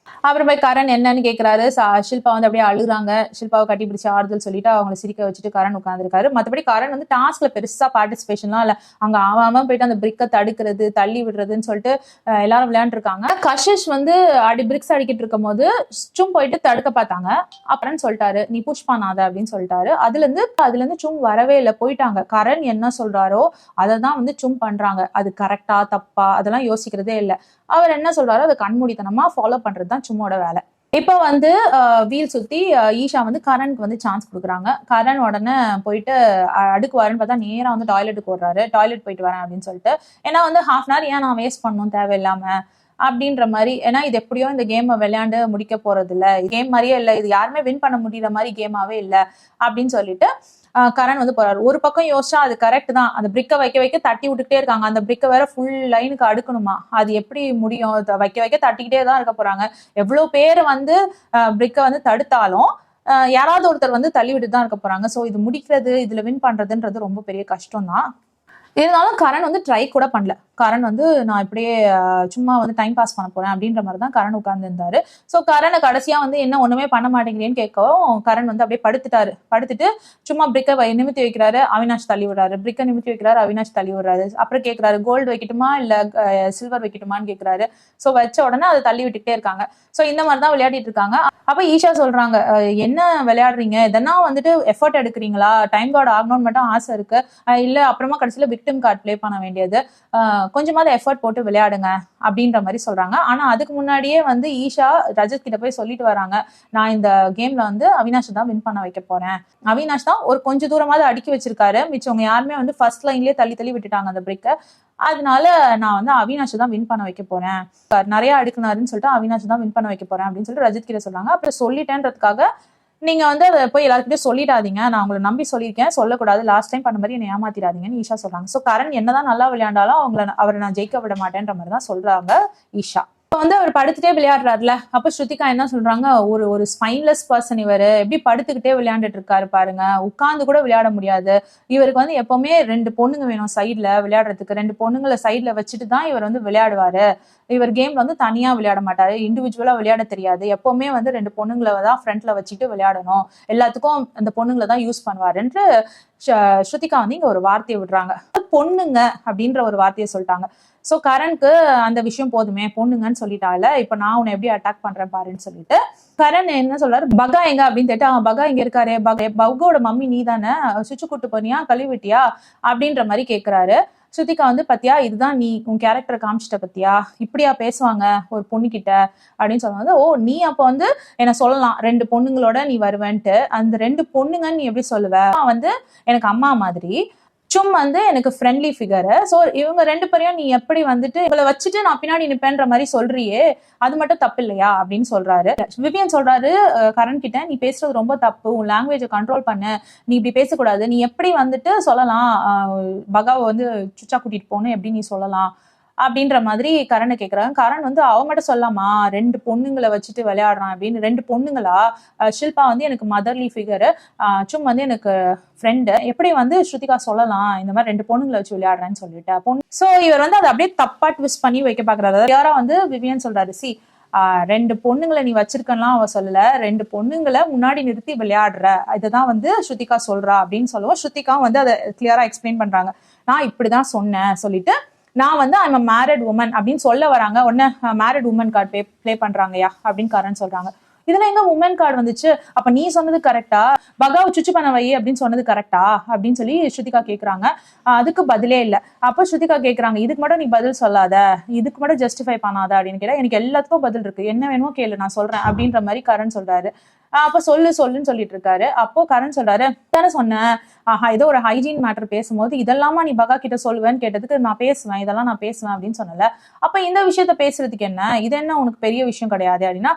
அப்புறம் போய் கரண் என்னன்னு கேட்கிறாரு. ஷில்பா வந்து அப்படியே அழுகுறாங்க. ஷில்பாவை கட்டி பிடிச்சி ஆறுதல் சொல்லிட்டு அவங்களை சிரிக்க வச்சுட்டு கரண் உட்காந்துருக்காரு. மற்றபடி கரண் வந்து டாஸ்க்ல பெருசா பார்ட்டிசிபேஷன்லாம் இல்ல. அங்க அவன் போயிட்டு அந்த பிரிக்கை தடுக்கிறது தள்ளி விடுறதுன்னு சொல்லிட்டு எல்லாரும் விளையாண்டு இருக்காங்க. கஷிஷ் வந்து பிரிக்ஸ் அடிக்கிட்டு இருக்கும் போது சும் போயிட்டு தடுக்க பார்த்தாங்க. அப்புறம் சொல்லிட்டாரு, நீ புஷ் பண்ணாத அப்படின்னு சொல்லிட்டாரு. அதுல இருந்து சும் வரவே இல்லை, போயிட்டாங்க. கரண் என்ன சொல்றாரோ அதை தான் வந்து சும் பண்றாங்க. அது கரெக்டா தப்பா அதெல்லாம் யோசிக்கிறதே இல்லை. அவர் என்ன சொல்றாரோ அதை கண்மூடித்தனமா ஃபாலோ பண்றதுதான் சும்மோட வேலை. இப்ப வந்து வீல் சுத்தி ஈஷா வந்து கரனுக்கு வந்து சான்ஸ் கொடுக்குறாங்க. கரண் உடனே போயிட்டு அடுக்குவாருன்னு பார்த்தா நேரா வந்து டாய்லெட்டுக்கு ஓடுறாரு. டாய்லெட் போயிட்டு வரேன் அப்படின்னு சொல்லிட்டு. ஏன்னா வந்து ½ hour ஏன் நான் வேஸ்ட் பண்ணணும் தேவையில்லாம அப்படின்ற மாதிரி. ஏன்னா இது எப்படியோ இந்த கேமை விளையாண்டு முடிக்க போறது இல்ல, கேம் மாதிரியே இல்லை, இது யாருமே வின் பண்ண முடியற மாதிரி கேமாவே இல்லை அப்படின்னு சொல்லிட்டு கரண் வந்து போறாரு. ஒரு பக்கம் யோசிச்சா அது கரெக்ட் தான், அந்த பிரிக்கை வைக்க தட்டி விட்டுக்கிட்டே இருக்காங்க. அந்த பிரிக்கை வேற ஃபுல் லைனுக்கு அடுக்கணுமா, அது எப்படி முடியும், வைக்க தட்டிக்கிட்டே தான் இருக்க போறாங்க. எவ்வளவு பேர் வந்து பிரிக்கை வந்து தடுத்தாலும் யாராவது ஒருத்தர் வந்து தள்ளி விட்டு தான் இருக்க போறாங்க. சோ இது முடிக்கிறது, இதுல வின் பண்றதுன்றது ரொம்ப பெரிய கஷ்டம் தான். இருந்தாலும் கரண் வந்து ட்ரை கூட பண்ணல. கரண் வந்து நான் இப்படியே சும்மா வந்து டைம் பாஸ் பண்ண போறேன் அப்படின்ற மாதிரி தான் கரண் உட்கார்ந்து இருந்தாரு. ஸோ கரணை கடைசியா வந்து என்ன ஒண்ணுமே பண்ண மாட்டேங்கிறேன்னு கேட்கவும் கரண் வந்து அப்படியே படுத்துட்டு சும்மா பிரிக்கை நிமித்தி வைக்கிறாரு, அவினாஷ் தள்ளி விடுறாரு, பிரிக்கை நிமித்தி வைக்கிறாரு, அவினாஷ் தள்ளி விடுறாரு. அப்புறம் கேட்கிறாரு, கோல்டு வைக்கட்டுமா இல்ல சில்வர் வைக்கட்டுமான்னு கேட்கிறாரு. ஸோ வச்ச உடனே அதை தள்ளி விட்டுட்டே இருக்காங்க. ஸோ இந்த மாதிரி தான் விளையாடிட்டு இருக்காங்க. அப்ப ஈஷா சொல்றாங்க, என்ன விளையாடுறீங்க, இதெல்லாம் வந்துட்டு எஃபர்ட் எடுக்கிறீங்களா, டைம் கார்டு ஆகணும்னு மட்டும் ஆசை இருக்கு இல்ல, அப்புறமா கடைசியில விக்டிம் கார்டு பிளே பண்ண வேண்டியது, கொஞ்சமாவது எஃபர்ட் போட்டு விளையாடுங்க அப்படின்ற மாதிரி சொல்றாங்க. ஆனா அதுக்கு முன்னாடியே வந்து ஈஷா ரஜத் கிட்ட போய் சொல்லிட்டு வராங்க, நான் இந்த கேம்ல வந்து அவினாஷ் தான் வின் பண்ண வைக்க போறேன். அவினாஷ் தான் ஒரு கொஞ்சம் தூரமாவது அடுக்கி வச்சிருக்காரு, மிச்சவங்க யாருமே வந்து ஃபர்ஸ்ட் லைன்லயே தள்ளி தள்ளி விட்டுட்டாங்க அந்த பிரிக்க. அதனால நான் வந்து அவினாஷ் தான் வின் பண்ண வைக்க போறேன், நிறைய அடுக்குனாருன்னு சொல்லிட்டு அவினாஷ் தான் வின் பண்ண வைக்க போறேன் அப்படின்னு சொல்லிட்டு ரஜத் கிட்ட சொல்றாங்க. அப்புறம் சொல்லிட்டேன்றதுக்காக நீங்க வந்து அதை போய் எல்லாருக்கிட்டையும் சொல்லிடாதீங்க, நான் உங்களை நம்பி சொல்லியிருக்கேன், சொல்லக்கூடாது, லாஸ்ட் டைம் பண்ண மாதிரி என்னை ஏமாத்திடாதீங்கன்னு ஈஷா சொல்றாங்க. சோ கரண் என்னதான் நல்லா விளையாண்டாலும் அவரை நான் ஜெயிக்க விட மாட்டேன்ற மாதிரி தான் சொல்றாங்க ஈஷா. வந்து அவர் படுத்துட்டே விளையாடுறாருல, அப்ப ஸ்ருதிகா என்ன சொல்றாங்க, ஒரு ஸ்பைன்லெஸ் பர்சன் இவரு, எப்படி படுத்துக்கிட்டே விளையாண்டுட்டு இருக்காரு பாருங்க, உட்கார்ந்து கூட விளையாட முடியாது. இவருக்கு வந்து எப்பவுமே 2 பொண்ணுங்க வேணும் சைட்ல விளையாடுறதுக்கு, 2 பொண்ணுங்களை சைட்ல வச்சுட்டு தான் இவர் வந்து விளையாடுவாரு. இவர் கேம்ல வந்து தனியா விளையாட மாட்டாரு, இண்டிவிஜுவலா விளையாட தெரியாது, எப்பவுமே வந்து 2 பொண்ணுங்களை தான் ஃப்ரண்ட்ல வச்சுட்டு விளையாடணும், எல்லாத்துக்கும் அந்த பொண்ணுங்களை தான் யூஸ் பண்ணுவாருன்று ஸ்ருதிகா வந்து இங்க ஒரு வார்த்தையை விடுறாங்க. பொண்ணுங்க அப்படின்ற ஒரு வார்த்தையை சொல்லிட்டாங்க. சோ கரனுக்கு அந்த விஷயம் போதுமே, பொண்ணுங்கன்னு சொல்லிட்டால, இப்ப நான் உன்னை எப்படி அட்டாக் பண்றேன் பாருன்னு சொல்லிட்டு கரண் என்ன சொல்றாரு, பகா எங்க அப்படின்னு கேட்டு, பகா இங்க இருக்காரு, பகோட மம்மி நீ தானே, சுச்சு கூட்டு போனியா, கழுவிட்டியா அப்படின்ற மாதிரி கேக்குறாரு. ஸ்ருதிகா வந்து பத்தியா, இதுதான் நீ உன் கேரக்டரை காமிச்சிட்ட பத்தியா, இப்படியா பேசுவாங்க ஒரு பொண்ணு கிட்ட அப்படின்னு சொல்லுவாங்க. ஓ நீ அப்ப வந்து என்ன சொல்லலாம் 2 பொண்ணுங்களோட நீ வருவேன்ட்டு, அந்த 2 பொண்ணுங்கன்னு நீ எப்படி சொல்லுவ, வந்து எனக்கு அம்மா மாதிரி, சும் வந்து எனக்கு ஃப்ரெண்ட்லி ஃபிகர், சோ இவங்க 2 பேரையும் நீ எப்படி வந்துட்டு இவளை வச்சுட்டு நான் பின்னாடி நிப்பேன்ற மாதிரி சொல்றியே, அது மட்டும் தப்பு இல்லையா அப்படின்னு சொல்றாரு. விவியன் சொல்றாரு கரண் கிட்ட, நீ பேசுறது ரொம்ப தப்பு, உன் லாங்குவேஜை கண்ட்ரோல் பண்ணு, நீ இப்படி பேசக்கூடாது, நீ எப்படி வந்துட்டு சொல்லலாம் பகாவை வந்து சுச்சா கூட்டிட்டு போன்னு எப்படி நீ சொல்லலாம் அப்படின்ற மாதிரி கரணை கேக்குறாங்க. கரண் வந்து அவங்ககிட்ட சொல்லாமா 2 பொண்ணுங்களை வச்சுட்டு விளையாடுறான் அப்படின்னு, 2 பொண்ணுங்களா, ஷில்பா வந்து எனக்கு மதர்லி ஃபிகர், சும் வந்து எனக்கு ஃப்ரெண்டு, எப்படி வந்து ஸ்ருதிகா சொல்லலாம் இந்த மாதிரி 2 பொண்ணுங்களை வச்சு விளையாடுறேன்னு சொல்லிட்டு. சோ இவர் வந்து அதை அப்படியே தப்பா ட்விஸ்ட் பண்ணி வைக்க பாக்குறாரு. யாரா வந்து விவியன் சொல்றாரு, 2 பொண்ணுங்களை நீ வச்சிருக்கலாம் அவ சொல்லல, 2 பொண்ணுங்களை முன்னாடி நிறுத்தி விளையாடுற, இதுதான் வந்து ஸ்ருதிகா சொல்றா அப்படின்னு சொல்லுவோம். ஸ்ருதிகா வந்து அதை கிளியரா எக்ஸ்பிளைன் பண்றாங்க, நான் இப்படிதான் சொன்னேன் சொல்லிட்டு, நான் வந்து ஐம் அ மேரிட் உமன் அப்படின்னு சொல்ல வராங்க. உடனே மேரிட் உமன் கார்டு பிளே பண்றாங்கயா அப்படின்னு கரண் சொல்றாங்க. இதுல எங்க உமன் கார்டு வந்துச்சு, அப்ப நீ சொன்னது கரெக்டா, பகாவை சுச்சு பண்ண வை அப்படின்னு சொன்னது கரெக்டா அப்படின்னு சொல்லி ஸ்ருதிகா கேக்குறாங்க. அதுக்கு பதிலே இல்ல. அப்ப ஸ்ருதிகா கேக்குறாங்க, இதுக்கு மட்டும் நீ பதில் சொல்லாத, இதுக்கு மட்டும் ஜஸ்டிஃபை பண்ணாத அப்படின்னு கேட்டா, எனக்கு எல்லாத்துக்கும் பதில் இருக்கு, என்ன வேணுமோ கேளு நான் சொல்றேன் அப்படின்ற மாதிரி கரண் சொல்றாரு. அப்ப சொல்லுன்னு சொல்லிட்டு இருக்காரு. அப்போ கரண் சொல்றாரு, தானே சொன்னேன் ஏதோ ஒரு ஹைஜீன் மேட்டர் பேசும்போது இதெல்லாமா நீ பகா கிட்ட சொல்லுவேன்னு கேட்டதுக்கு, நான் பேசுவேன், இதெல்லாம் நான் பேசுவேன் அப்படின்னு சொன்னல, அப்ப இந்த விஷயத்த பேசுறதுக்கு என்ன, இது என்ன உனக்கு பெரிய விஷயம் கிடையாது அப்படின்னா,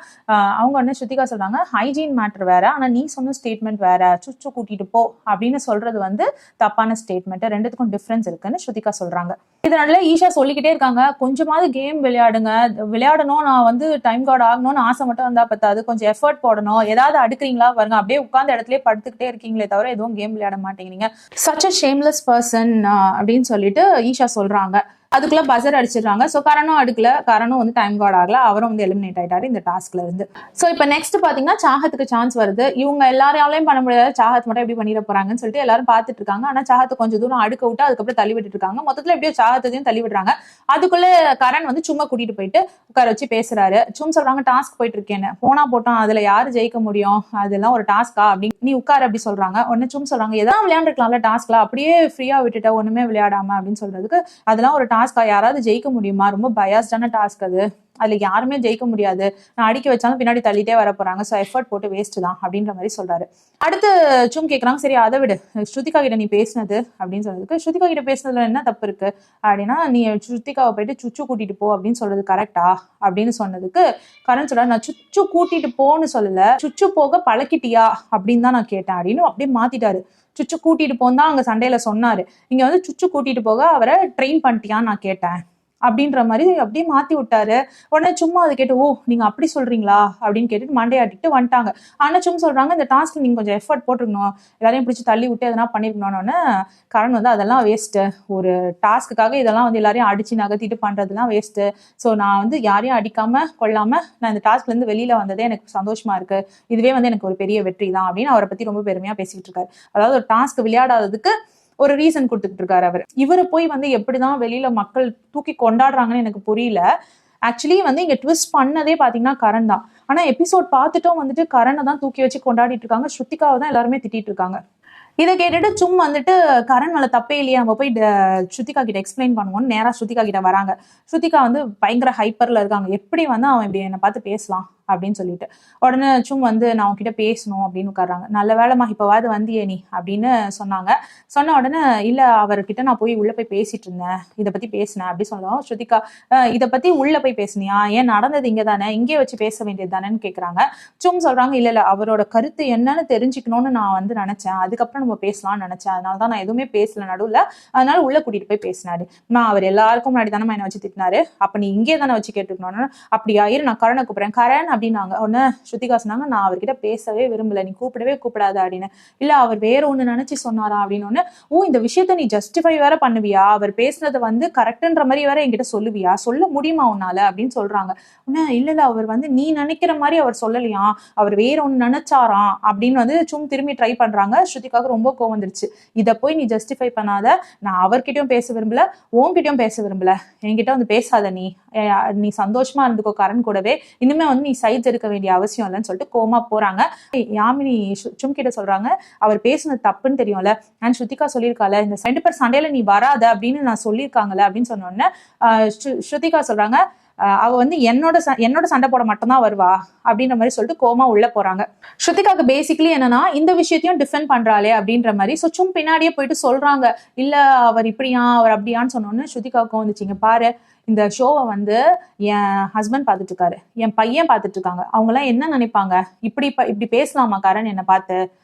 அவங்க வந்து ஸ்ருதிகா சொல்றாங்க, ஹைஜீன் மேட்டர் வேற, ஆனா நீ சொன்ன ஸ்டேட்மெண்ட் வேற, சுச்சு கூட்டிட்டு போ அப்படின்னு சொல்றது வந்து தப்பான ஸ்டேட்மெண்ட், 2த்துக்கும் டிஃபரன்ஸ் இருக்குன்னு ஸ்ருதிகா சொல்றாங்க. இதனால ஈஷா சொல்லிக்கிட்டே இருக்காங்க, கொஞ்சமாவது கேம் விளையாடுங்க, விளையாடணும், நான் வந்து டைம் கார்டு ஆகணும்னு ஆசை மட்டும் வந்தா பத்தாது, கொஞ்சம் எஃபர்ட் போடணும், ஏதாவது அடுக்குறீங்களா பாருங்க, அப்படியே உட்கார்ந்த இடத்துல படுத்துக்கிட்டே இருக்கீங்களே தவிர எதுவும் கேம் விளையாட மாட்டேங்கிறீங்க, சச் அ ஷேம்லெஸ் பர்சன் அப்படின்னு சொல்லிட்டு ஈஷா சொல்றாங்க. அதுக்குள்ள பசர் அடிச்சிடுறாங்க. சோ கரணும் அடுக்கல, கரணும் வந்து டைம் கார்டு ஆகல, அவரும் வந்து எலிமினேட் ஆயிட்டாரு இந்த டாஸ்க்ல இருந்து. சோ இப்ப நெக்ஸ்ட் பாத்தீங்கன்னா சாஹத்துக்கு சான்ஸ் வருது. இவங்க எல்லாரையாலையும் பண்ண முடியாது, சாஹத் மட்டும் எப்படி பண்ணிட போறாங்கன்னு சொல்லிட்டு எல்லாரும் பாத்துட்டு இருக்காங்க. ஆனா சாஹத் கொஞ்சம் தூரம் அடுக்க விட்டு அதுக்கப்புறம் தள்ளி விட்டுட்டு இருக்காங்க. மொத்தத்துல எப்படியோ சாஹத்தையும் தள்ளி விடுறாங்க. அதுக்குள்ள கரண் வந்து சும்மா கூட்டிட்டு போயிட்டு உட்கார வச்சு பேசுறாரு. சும் சொல்றாங்க, டாஸ்க் போயிட்டு இருக்கேன்னு, போனா போட்டோம், அதுல யாரு ஜெயிக்க முடியும், அதெல்லாம் ஒரு டாஸ்கா அப்படி நீ உட்கார அப்படி சொல்றாங்க. உடனே சும் சொல்றாங்க, எதாவது விளையாண்டுருக்கலாம்ல டாஸ்க்ல, அப்படியே ஃப்ரீயா விட்டுட்ட ஒண்ணுமே விளையாடாம அப்படின்னு சொல்றதுக்கு, அதெல்லாம் ஒரு டாஸ்கா, யாராவது ஜெயிக்க முடியுமா, ரொம்ப பயாஸ்டான டாஸ்க் அதுல யாருமே ஜெயிக்க முடியாது, நான் அடிக்க வச்சாலும் பின்னாடி தள்ளிட்டே வர போறாங்க, சோ எஃபர்ட் போட்டு வேஸ்ட் தான் அப்படின்ற மாதிரி சொல்றாரு. அடுத்து சும் கேக்குறாங்க, சரி அதை விடு, ஸ்ருதிகா கிட்ட நீ பேசினது அப்படின்னு சொல்றதுக்கு, ஸ்ருதிகா கிட்ட பேசினதுல என்ன தப்பு இருக்கு அப்படின்னா, நீ ஸ்ருதிகாவை போயிட்டு சுச்சு கூட்டிட்டு போ அப்படின்னு சொல்றது கரெக்டா அப்படின்னு சொன்னதுக்கு கரண் சொல்றாரு, நான் சுச்சு கூட்டிட்டு போன்னு சொல்லல, சுச்சு போக பழக்கிட்டியா அப்படின்னு தான் நான் கேட்டேன் அப்படின்னு அப்படியே மாத்திட்டாரு. சுச்சு கூட்டிட்டு போன்னு அங்க சண்டையில சொன்னாரு, இங்க வந்து சுச்சு கூட்டிட்டு போக அவரை ட்ரெயின் பண்ணிட்டியான்னு நான் கேட்டேன் அப்படின்ற மாதிரி அப்படியே மாத்தி விட்டாரு. உடனே சும்மா அதை கேட்டு, ஓ நீங்க அப்படி சொல்றீங்களா அப்படின்னு கேட்டுட்டு மண்டையாட்டிட்டு வந்துட்டாங்க. ஆனா சும்மா சொல்றாங்க, இந்த டாஸ்க் நீங்க கொஞ்சம் எஃபர்ட் போட்டிருக்கணும், எல்லாரையும் பிடிச்சி தள்ளி விட்டு எதனா பண்ணிருக்கணும்னு. கரண் வந்து அதெல்லாம் வேஸ்ட், ஒரு டாஸ்க்குக்காக இதெல்லாம் வந்து எல்லாரையும் அடிச்சு நகர்த்திட்டு பண்றதுலாம் வேஸ்ட், சோ நான் வந்து யாரையும் அடிக்காம கொள்ளாம நான் இந்த டாஸ்க்ல இருந்து வெளியில வந்ததே எனக்கு சந்தோஷமா இருக்கு, இதுவே வந்து எனக்கு ஒரு பெரிய வெற்றி தான் அப்படின்னு அவரை பத்தி ரொம்ப பெருமையா பேசிட்டு இருக்காரு. அதாவது ஒரு டாஸ்க் விளையாடாததுக்கு ஒரு ரீசன் கொடுத்துட்டு இருக்காரு அவர். இவரு போய் வந்து எப்படிதான் வெளியில மக்கள் தூக்கி கொண்டாடுறாங்கன்னு எனக்கு புரியல. ஆக்சுவலி வந்து இங்க ட்விஸ்ட் பண்ணதே பாத்தீங்கன்னா கரண் தான். ஆனா எபிசோட் பார்த்துட்டும் வந்துட்டு கரனை தான் தூக்கி வச்சு கொண்டாடிட்டு இருக்காங்க, ஸ்ருதிகாவை தான் எல்லாருமே திட்டிட்டு இருக்காங்க. இதை கேட்டுட்டு சும் வந்துட்டு கரண் மேல தப்பே இல்லையா, நம்ம போய் ஸ்ருதிகா கிட்ட எக்ஸ்பிளைன் பண்ணுவோம்னு நேரா ஸ்ருதிகா கிட்ட வராங்க. ஸ்ருதிகா வந்து பயங்கர ஹைப்பர்ல இருக்காங்க. எப்படி வந்து அவன் இப்படி என்னை பார்த்து பேசலாம் அப்படின்னு சொல்லிட்டு உடனே சும் வந்து நான் உன்கிட்ட பேசணும் அப்படின்னு உட்கார்றாங்க. நல்ல வேலைமா இப்பவாது வந்தியே நீ அப்படின்னு சொன்னாங்க. சொன்ன உடனே இல்ல அவர்கிட்ட நான் போய் உள்ள போய் பேசிட்டு இருந்தேன், இதை பத்தி பேசினேன் அப்படி சொல்லுவோம். ஸ்ருதிகா இதை பத்தி உள்ள போய் பேசுனியா, ஏன் நடந்தது இங்க தானே, இங்கே வச்சு பேச வேண்டியது தானேன்னு கேக்குறாங்க. சும் சொல்றாங்க இல்ல அவரோட கருத்து என்னன்னு தெரிஞ்சுக்கணும்னு நான் வந்து நினைச்சேன், அதுக்கப்புறம் நம்ம பேசலாம்னு நினைச்சேன், அதனாலதான் நான் எதுவுமே பேசல நடுவுல, அதனால உள்ள கூட்டிட்டு போய் பேசினாரு. நான் அவர் எல்லாருக்கும் முன்னாடி தானே என்ன வச்சு திட்டினாரு, அப்ப நீ இங்கே தானே வச்சு கேட்டுக்கணும்னு. அப்படியா இரு நான் கரணை கூப்பிடுறேன் கரண் அப்படின்னாங்க. உடனே ஸ்ருதிகா சொன்னாங்க நான் அவர்கிட்ட பேசவே விரும்பல, நீ கூப்பிடவே கூப்பிடாத அப்படின்னு. இல்ல அவர் வேற ஒண்ணு நினைச்சு சொன்னாரா அப்படின்னு. ஓ இந்த விஷயத்த நீ ஜஸ்டிஃபை வேற பண்ணுவியா, அவர் பேசுனதை வந்து கரெக்ட்ன்ற மாதிரி வேற என்கிட்ட சொல்லுவியா, சொல்ல முடியுமா உன்னால அப்படின்னு சொல்றாங்க. இல்ல அவர் வந்து நீ நினைக்கிற மாதிரி அவர் சொல்லலையா, அவர் வேற ஒண்ணு நினைச்சாராம் அப்படின்னு வந்து சும் திரும்பி ட்ரை பண்றாங்க. ஸ்ருதிகாவுக்கு ரொம்ப கோவம் வந்துருச்சு. இதை போய் நீ ஜஸ்டிஃபை பண்ணாத, நான் அவர்கிட்டயும் பேச விரும்பல, உன்கிட்டயும் பேச விரும்பல, என்கிட்ட வந்து பேசாத, நீ சந்தோஷமா இருந்துக்கோ கரண் கூடவே, இனிமே வந்து நீ சைட்ஸ் எடுக்க வேண்டிய அவசியம் இல்லைன்னு சொல்லிட்டு கோமா போறாங்க. யாமினி சும் கிட்ட சொல்றாங்க அவர் பேசுனது தப்புன்னு தெரியும்ல, நான் ஸ்ருதிகா சொல்லியிருக்கால இந்த 2 பேர் சண்டையில நீ வராத அப்படின்னு நான் சொல்லியிருக்காங்கல்ல அப்படின்னு சொன்ன உடனே ஸ்ருதிகா சொல்றாங்க அவ வந்து என்னோட சண்டை போட மட்டும்தான் வருவா அப்படின்ற மாதிரி சொல்லிட்டு கோமா உள்ள போறாங்க. ஸ்ருதிகாக்கு பேசிக்கலி என்னன்னா இந்த விஷயத்தையும் டிஃபெண்ட் பண்றாளே அப்படின்ற மாதிரி சும் பின்னாடியே போயிட்டு சொல்றாங்க. இல்ல அவர் இப்படியா அவர் அப்படியான்னு சொன்னோன்னு ஸ்ருதிகாவுக்கும் வந்துச்சுங்க. பாரு இந்த ஷோவை வந்து என் ஹஸ்பண்ட் பார்த்துட்டு இருக்காரு, என் பையன் பார்த்துட்டு இருக்காங்க, அவங்க எல்லாம் என்ன நினைப்பாங்க, இப்படி பேசலாமா கரண் என்ன பார்த்து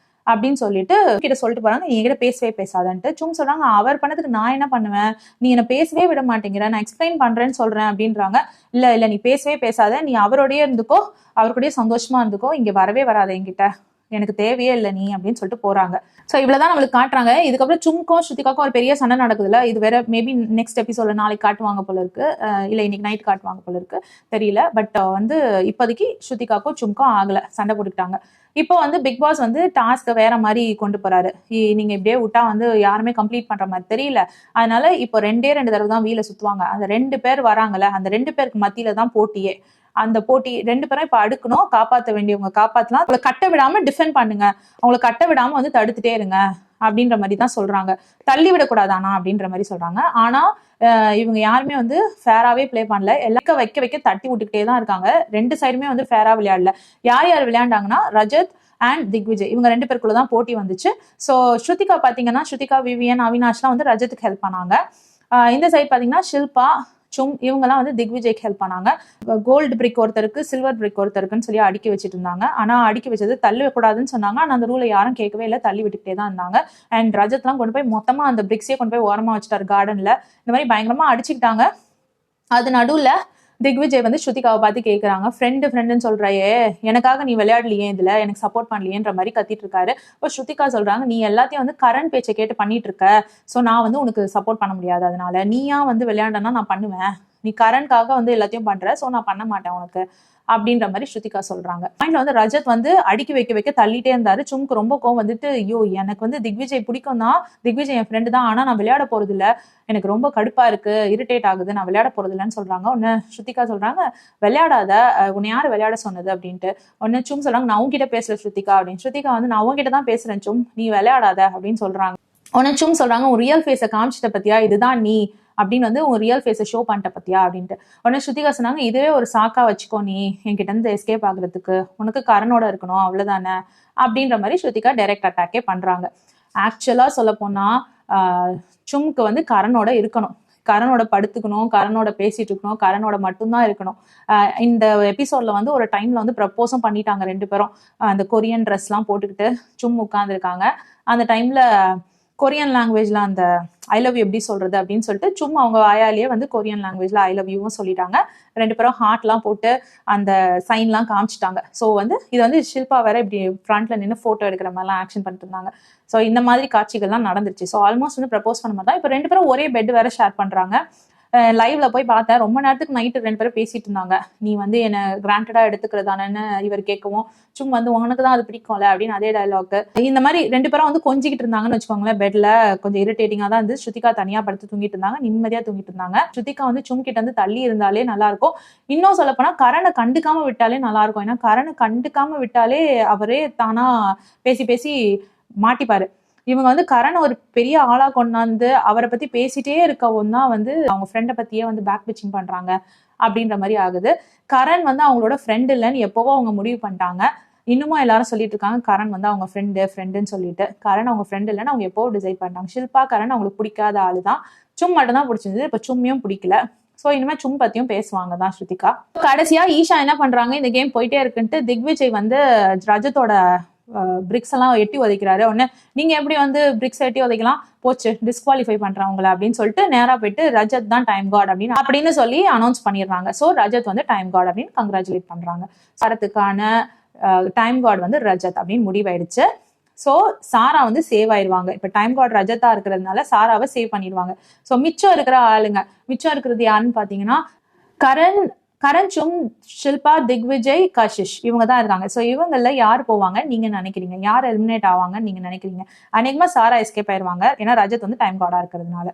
அப்படின்னு சொல்லிட்டு கிட்ட சொல்லிட்டு போறாங்க. நீ என்கிட்ட பேசவே பேசாதன்ட்டு. சும் சொல்றாங்க அவர் பண்ணதுக்கு நான் என்ன பண்ணுவேன், நீ என்ன பேசவே விட மாட்டேங்கிற, நான் எக்ஸ்பிளைன் பண்றேன்னு சொல்றேன் அப்படின்றாங்க. இல்ல நீ பேசவே பேசாத, நீ அவரோடய இருந்துக்கோ, அவருக்கூடய சந்தோஷமா இருந்துக்கோ, இங்க வரவே வராத என்கிட்ட, எனக்கு தேவையே இல்லை நீ அப்படின்னு சொல்லிட்டு போறாங்க. சோ இவ்வளவுதான் நம்மளுக்கு காட்டுறாங்க. இதுக்கப்புறம் சும்க்கும் ஸ்ருதிகாக்கும் ஒரு பெரிய சண்டை நடக்குதுல்ல, இது வேற மேபி நெக்ஸ்ட் எபிசோட்ல நாளைக்கு காட்டுவாங்க போல இருக்கு, இல்ல இன்னைக்கு நைட் காட்டுவாங்க போல இருக்கு தெரியல. பட் வந்து இப்போதைக்கு ஸ்ருதிகாக்கும் சும்க்கும் ஆகல, சண்டை போட்டுக்கிட்டாங்க. இப்போ வந்து பிக் பாஸ் வந்து டாஸ்க் வேற மாதிரி கொண்டு போறாரு. நீங்க இப்படியே விட்டா வந்து யாருமே கம்ப்ளீட் பண்ற மாதிரி தெரியல, அதனால இப்போ 2 தடவை தான் வீல சுத்துவாங்க. அந்த 2 பேர் வராங்கல்ல, அந்த 2 பேருக்கு மத்தியில தான் போட்டியே. அந்த போட்டி 2 பேரும் இப்ப அடுக்கணும், காப்பாற்ற வேண்டியவங்க காப்பாத்தலாம், அவங்களை கட்ட விடாம டிஃபெண்ட் பண்ணுங்க, அவங்களை கட்ட விடாம வந்து தடுத்துட்டே இருங்க அப்படின்ற மாதிரி தான் சொல்றாங்க. தள்ளி விடக்கூடாதானா அப்படின்ற மாதிரி சொல்றாங்க. ஆனா இவங்க யாருமே வந்து ஃபேராவே பிளே பண்ணல, எல்லாருக்கும் வைக்க தட்டி விட்டுக்கிட்டே தான் இருக்காங்க. 2 சைடுமே வந்து ஃபேரா விளையாடல. யார் விளையாண்டாங்கன்னா ரஜத் அண்ட் திக்விஜய், இவங்க 2 பேருக்குள்ளதான் போட்டி வந்துச்சு. சோ ஸ்ருதிகா பாத்தீங்கன்னா ஸ்ருதிகா, விவியன், அவினாஷ்லாம் வந்து ரஜத்துக்கு ஹெல்ப் பண்ணாங்க. இந்த சைட் பாத்தீங்கன்னா ஷில்பா, சும் இவங்கெல்லாம் வந்து திக்விஜய்க்கு ஹெல்ப் பண்ணாங்க. கோல்டு பிரிக் ஒருத்தருக்கு, சில்வர் பிரிக் ஒருத்தருக்குன்னு சொல்லி அடுக்கி வச்சுட்டு இருந்தாங்க. ஆனா அடுக்கி வச்சது தள்ளி கூடாதுன்னு சொன்னாங்க. ஆனா அந்த ரூலை யாரும் கேட்கவே இல்லை, தள்ளி விட்டுக்கிட்டே தான் இருந்தாங்க. அண்ட் ரஜத்லாம் கொண்டு போய் மொத்தமா அந்த பிரிக்ஸே கொண்டு போய் ஓரமா வச்சுட்டாரு கார்டன்ல. இந்த மாதிரி பயங்கரமா அடிச்சுக்கிட்டாங்க. அது நடுவுல திக்விஜய் வந்து ஸ்ருதிகாவை பார்த்து கேட்குறாங்க, ஃப்ரெண்டுன்னு சொல்றையே, எனக்காக நீ விளையாடலையே, இதுல எனக்கு சப்போர்ட் பண்ணலையேன்ற மாதிரி கத்திட்டு இருக்காரு. இப்போ ஸ்ருதிகா சொல்றாங்க, நீ எல்லாத்தையும் வந்து கரண் பேச்சை கேட்டு பண்ணிட்டு இருக்க, ஸோ நான் வந்து உனக்கு சப்போர்ட் பண்ண முடியாது, அதனால நீயா வந்து விளையாண்டனா நான் பண்ணுவேன், நீ கரண்ட்காக வந்து எல்லாத்தையும் பண்ற, ஸோ நான் பண்ண மாட்டேன் உனக்கு அப்படின்ற மாதிரி ஸ்ருதிகா சொல்றாங்க. பாயிண்ட்ல வந்து ரஜத் வந்து அடுக்கி வைக்க தள்ளிட்டே இருந்தாரு. சும்க்கு ரொம்ப கோவம் வந்துட்டு, ஐயோ எனக்கு வந்து திக்விஜய் பிடிக்கும் தான், திக்விஜய் என் ஃப்ரெண்டு தான், ஆனா நான் விளையாட போறது இல்ல, எனக்கு ரொம்ப கடுப்பா இருக்கு, இரிட்டேட் ஆகுது, நான் விளையாட போறது இல்லைன்னு சொல்றாங்க. ஒன்னு ஸ்ருதிகா சொல்றாங்க, விளையாடாத, உன்னை யாரு விளையாட சொன்னது அப்படின்ட்டு. ஒன்னு சும் சொல்றாங்க, நான் உங்ககிட்ட பேசல ஸ்ருதிகா அப்படின்னு. ஸ்ருதிகா வந்து நான் உங்ககிட்ட தான் பேசுறேன் சும், நீ விளையாடாத அப்படின்னு சொல்றாங்க. ஒன்னு சும் சொல்றாங்க, ஒரு ரியல் ஃபேஸை காமிச்சிட்ட பத்தியா, இதுதான் நீ அப்படின்னு வந்து உன் ரியல் ஃபேஸை ஷோ பண்ணிட்ட பத்தியா அப்படின்ட்டு. உடனே ஸ்ருதிகா சொன்னாங்க, இதுவே ஒரு சாக்கா வச்சுக்கோ, நீ என்கிட்ட இருந்து எஸ்கேப் ஆகுறதுக்கு, உனக்கு கரணோட இருக்கணும் அவ்வளவுதானே அப்படின்ற மாதிரி ஸ்ருதிகா டைரக்ட் அட்டாக்கே பண்றாங்க. ஆக்சுவலா சொல்ல போனா சும்க்கு வந்து கரணோட இருக்கணும், கரணோட படுத்துக்கணும், கரணோட பேசிட்டு இருக்கணும், கரணோட மட்டும்தான் இருக்கணும். இந்த எபிசோட்ல வந்து ஒரு டைம்ல வந்து ப்ரப்போஸும் பண்ணிட்டாங்க 2 பேரும். அந்த கொரியன் ட்ரெஸ் எல்லாம் போட்டுக்கிட்டு சும் உட்கார்ந்துருக்காங்க. அந்த டைம்ல கொரியன் லாங்குவேஜ்ல அந்த ஐ லவ் யூ எப்படி சொல்றது அப்படின்னு சொல்லிட்டு சும்மா அவங்க வாயாலேயே வந்து கொரியன் லாங்குவேஜ்ல ஐ லவ் யூவும் சொல்லிட்டாங்க. 2 பேரும் ஹார்ட்லாம் போட்டு அந்த சைன்லாம் காமிச்சிட்டாங்க. ஸோ வந்து இது வந்து ஷில்பா வேற இப்படி ஃப்ரண்ட்ல நின்று போட்டோ எடுக்கிற மாதிரிலாம் ஆக்ஷன் பண்ணிட்டு இருந்தாங்க. ஸோ இந்த மாதிரி காட்சிகள்லாம் நடந்துருச்சு. ஸோ ஆல்மோஸ்ட் வந்து ப்ரப்போஸ் பண்ண மாதிரி தான். இப்போ 2 பேரும் ஒரே பெட் வேற ஷேர் பண்றாங்க. லைவ்ல போய் பார்த்தேன், ரொம்ப நேரத்துக்கு நைட்டு 2 பேரும் பேசிட்டு இருந்தாங்க. நீ வந்து என்ன கிராண்டடா எடுத்துக்கிறதானு இவர் கேட்கவும், சும்மா வந்து உனக்கு தான் அது பிடிக்கும்ல அப்படின்னு அதே டைலாக். இந்த மாதிரி 2 பேரும் வந்து கொஞ்சிக்கிட்டு இருந்தாங்கன்னு வச்சுக்கோங்களேன். பெட்ல கொஞ்சம் இரிட்டேட்டிங்கா தான் இருந்து. ஸ்ருதிகா தனியா படுத்து தூங்கிட்டு இருந்தாங்க, நிம்மதியா தூங்கிட்டு இருந்தாங்க. ஸ்ருதிகா வந்து சும் கிட்ட இருந்து தள்ளி இருந்தாலே நல்லா இருக்கும். இன்னும் சொல்ல போனா கரணை கண்டுக்காம விட்டாலே நல்லா இருக்கும். ஏன்னா கரணை கண்டுக்காம விட்டாலே அவரே தானா பேசி பேசி மாட்டிப்பாரு. இவங்க வந்து கரண் ஒரு பெரிய ஆளா கொண்டாந்து அவரை பத்தி பேசிட்டே இருக்கவும் தான் வந்து அவங்க ஃப்ரெண்டை பத்தியே வந்து பேக் பிச்சிங் பண்றாங்க அப்படின்ற மாதிரி ஆகுது. கரண் வந்து அவங்களோட ஃப்ரெண்ட் இல்லைன்னு எப்போவோ அவங்க முடிவு பண்ணிட்டாங்க. இன்னமும் எல்லாரும் சொல்லிட்டு இருக்காங்க கரண் வந்து அவங்க ஃப்ரெண்டுன்னு சொல்லிட்டு. கரண் அவங்க ஃப்ரெண்ட் இல்லைன்னு அவங்க எப்போ டிசைட் பண்ணிட்டாங்க. ஷில்பா கரண் அவங்களுக்கு பிடிக்காத ஆளு தான். சும் மட்டும் தான் பிடிச்சிருந்தது. இப்ப சும்மியும் பிடிக்கல. சோ இனிமே சும் பத்தியும் பேசுவாங்க தான் ஸ்ருதிகா. கடைசியா ஈஷா என்ன பண்றாங்க, இந்த கேம் போயிட்டே இருக்குன்ட்டு திக்விஜய் வந்து ரஜத்தோட பிரிக்ஸ் எல்லாம் எட்டி உதைக்கிறாரு. ஒன்னு நீங்க எப்படி வந்து பிரிக்ஸ் எட்டி உதைக்கலாம், போச்சு டிஸ்குவாலிஃபை பண்றேன் உங்களை அப்படின்னு சொல்லிட்டு நேரா போயிட்டு ரஜத் தான் டைம் காட் அப்படின்னு சொல்லி அனௌன்ஸ் பண்ணிடுறாங்க. சோ ரஜத் வந்து டைம் காட் அப்படின்னு கங்க்ராச்சுலேட் பண்றாங்க. வரத்துக்கான டைம் காட் வந்து ரஜத் அப்படின்னு முடிவாயிடுச்சு. ஸோ சாரா வந்து சேவ் ஆயிடுவாங்க. இப்போ டைம் காட் ரஜத்தா இருக்கிறதுனால சாராவை சேவ் பண்ணிடுவாங்க. ஸோ மிச்சம் இருக்கிற ஆளுங்க, மிச்சம் இருக்கிறது யாருன்னு பார்த்தீங்கன்னா கரண், சும், ஷில்பா, திக்விஜய், கஷிஷ் இவங்க தான் இருக்காங்க. ஸோ இவங்கள யார் போவாங்க நீங்க நினைக்கிறீங்க? யார் எலிமினேட் ஆவாங்க நீங்க நினைக்கிறீங்க? அநேகமா சாரா எஸ்கேப் ஆயிருவாங்க, ஏன்னா ரஜத் வந்து டைம் கார்டா இருக்கிறதுனால.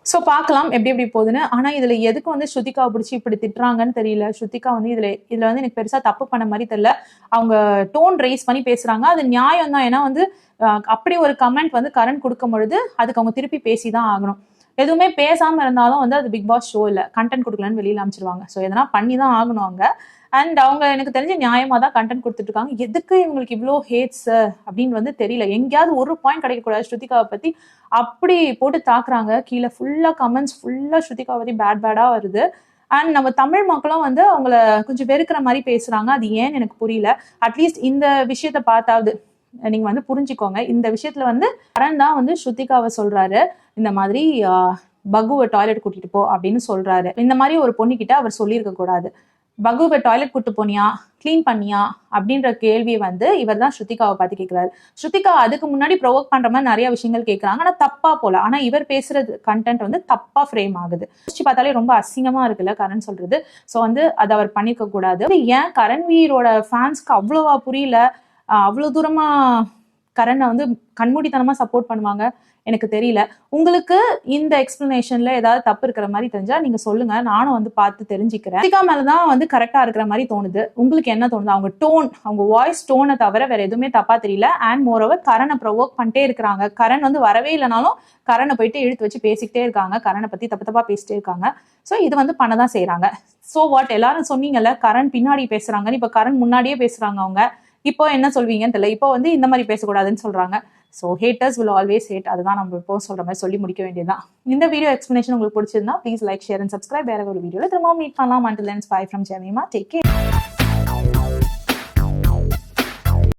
ஸோ பார்க்கலாம் எப்படி போகுதுன்னு. ஆனா இதுல எதுக்கு வந்து ஸ்ருதிகாவை பிடிச்சி இப்படி திட்டுறாங்கன்னு தெரியல. ஸ்ருதிகா வந்து இதுல வந்து எனக்கு பெருசா தப்பு பண்ண மாதிரி தெரியல. அவங்க டோன் ரைஸ் பண்ணி பேசுறாங்க, அது நியாயம் தான். ஏன்னா வந்து அப்படி ஒரு கமெண்ட் வந்து கரண் கொடுக்கும் பொழுது அதுக்கு அவங்க திருப்பி பேசிதான் ஆகணும். எதுவுமே பேசாம இருந்தாலும் வந்து அது பிக் பாஸ் ஷோ இல்ல, கண்டென்ட் கொடுக்கலன்னு வெளியில அமைச்சிருவாங்க. ஸோ எதனா பண்ணி தான் ஆகணும் அவங்க. அண்ட் அவங்க எனக்கு தெரிஞ்ச நியாயமா தான் கண்டென்ட் கொடுத்துட்டு இருக்காங்க. எதுக்கு இவங்களுக்கு இவ்வளோ ஹேட்ஸ் அப்படின்னு வந்து தெரியல. எங்கேயாவது ஒரு பாயிண்ட் கிடைக்கக்கூடாது ஸ்ருதிகாவை பத்தி அப்படி போட்டு தாக்குறாங்க. கீழே ஃபுல்லா கமெண்ட்ஸ் ஃபுல்லா ஸ்ருதிகாவை பத்தி பேடா வருது. அண்ட் நம்ம தமிழ் மக்களும் வந்து அவங்கள கொஞ்சம் வெறுக்கிற மாதிரி பேசுறாங்க. அது ஏன்னு எனக்கு புரியல. அட்லீஸ்ட் இந்த விஷயத்த பார்த்தாவது நீங்க வந்து புரிஞ்சுக்கோங்க. இந்த விஷயத்துல வந்து கரண் தான் வந்து ஸ்ருதிகாவை சொல்றாரு, இந்த மாதிரி பகுவை டாய்லெட் கூட்டிட்டு போ அப்படின்னு சொல்றாரு. இந்த மாதிரி ஒரு பொண்ணுகிட்ட அவர் சொல்லியிருக்க கூடாது. பகுவை டாய்லெட் கூட்டு போனியா, கிளீன் பண்ணியா அப்படின்ற கேள்வியை வந்து இவர் தான் ஸ்ருதிகாவை பார்த்து கேட்கிறாரு. ஸ்ருதிகா அதுக்கு முன்னாடி ப்ரொவோக் பண்ற மாதிரி நிறைய விஷயங்கள் கேட்கறாங்க, ஆனா தப்பா போல. ஆனா இவர் பேசுறது கண்டென்ட் வந்து தப்பா ஃப்ரேம் ஆகுது. பார்த்தாலே ரொம்ப அசிங்கமா இருக்குல்ல கரண் சொல்றது. ஸோ வந்து அதை அவர் பண்ணிக்க கூடாது. ஏன் கரண்வீரோட ஃபேன்ஸ்க்கு அவ்வளவா புரியல, அவ்வளவு தூரமா கரணை வந்து கண்மூடித்தனமா சப்போர்ட் பண்ணுவாங்க எனக்கு தெரியல. உங்களுக்கு இந்த எக்ஸ்பிளனேஷன்ல ஏதாவது தப்பு இருக்கிற மாதிரி தெரிஞ்சா நீங்க சொல்லுங்க, நானும் வந்து பார்த்து தெரிஞ்சுக்கிறேன். ஸ்ருதிகா மேலதான் வந்து கரெக்டா இருக்கிற மாதிரி தோணுது. உங்களுக்கு என்ன தோணுது? அவங்க டோன், அவங்க வாய்ஸ் டோனை தவிர வேற எதுவுமே தப்பா தெரியல. அண்ட் மோரோவர் கரணை ப்ரொவோக் பண்ணிட்டே இருக்கிறாங்க. கரண் வந்து வரவே இல்லைனாலும் கரணை போயிட்டு இழுத்து வச்சு பேசிக்கிட்டே இருக்காங்க, கரணை பத்தி தப்பா பேசிட்டே இருக்காங்க. ஸோ இது வந்து பண்ணதான் செய்யறாங்க. ஸோ வாட், எல்லாரும் சொன்னீங்கல்ல கரண் பின்னாடி பேசுறாங்கன்னு, இப்ப கரண் முன்னாடியே பேசுறாங்க. அவங்க இப்போ என்ன சொல்வீங்கன்னு தெரியல. இப்போ வந்து இந்த மாதிரி பேசக்கூடாதுன்னு சொல்றாங்க. So haters will always hate. அதுதான் நம்ம இப்போ சொல்ற மாதிரி சொல்லி முடிக்க வேண்டியதுதான். இந்த வீடியோ எக்ஸ்பிளனேஷன் உங்களுக்கு பிடிச்சிருந்தா please like, share and subscribe. வேற ஒரு வீடியோல திரும்ப மீட் பண்ணலாம். Until then, bye from Jemima. Take care.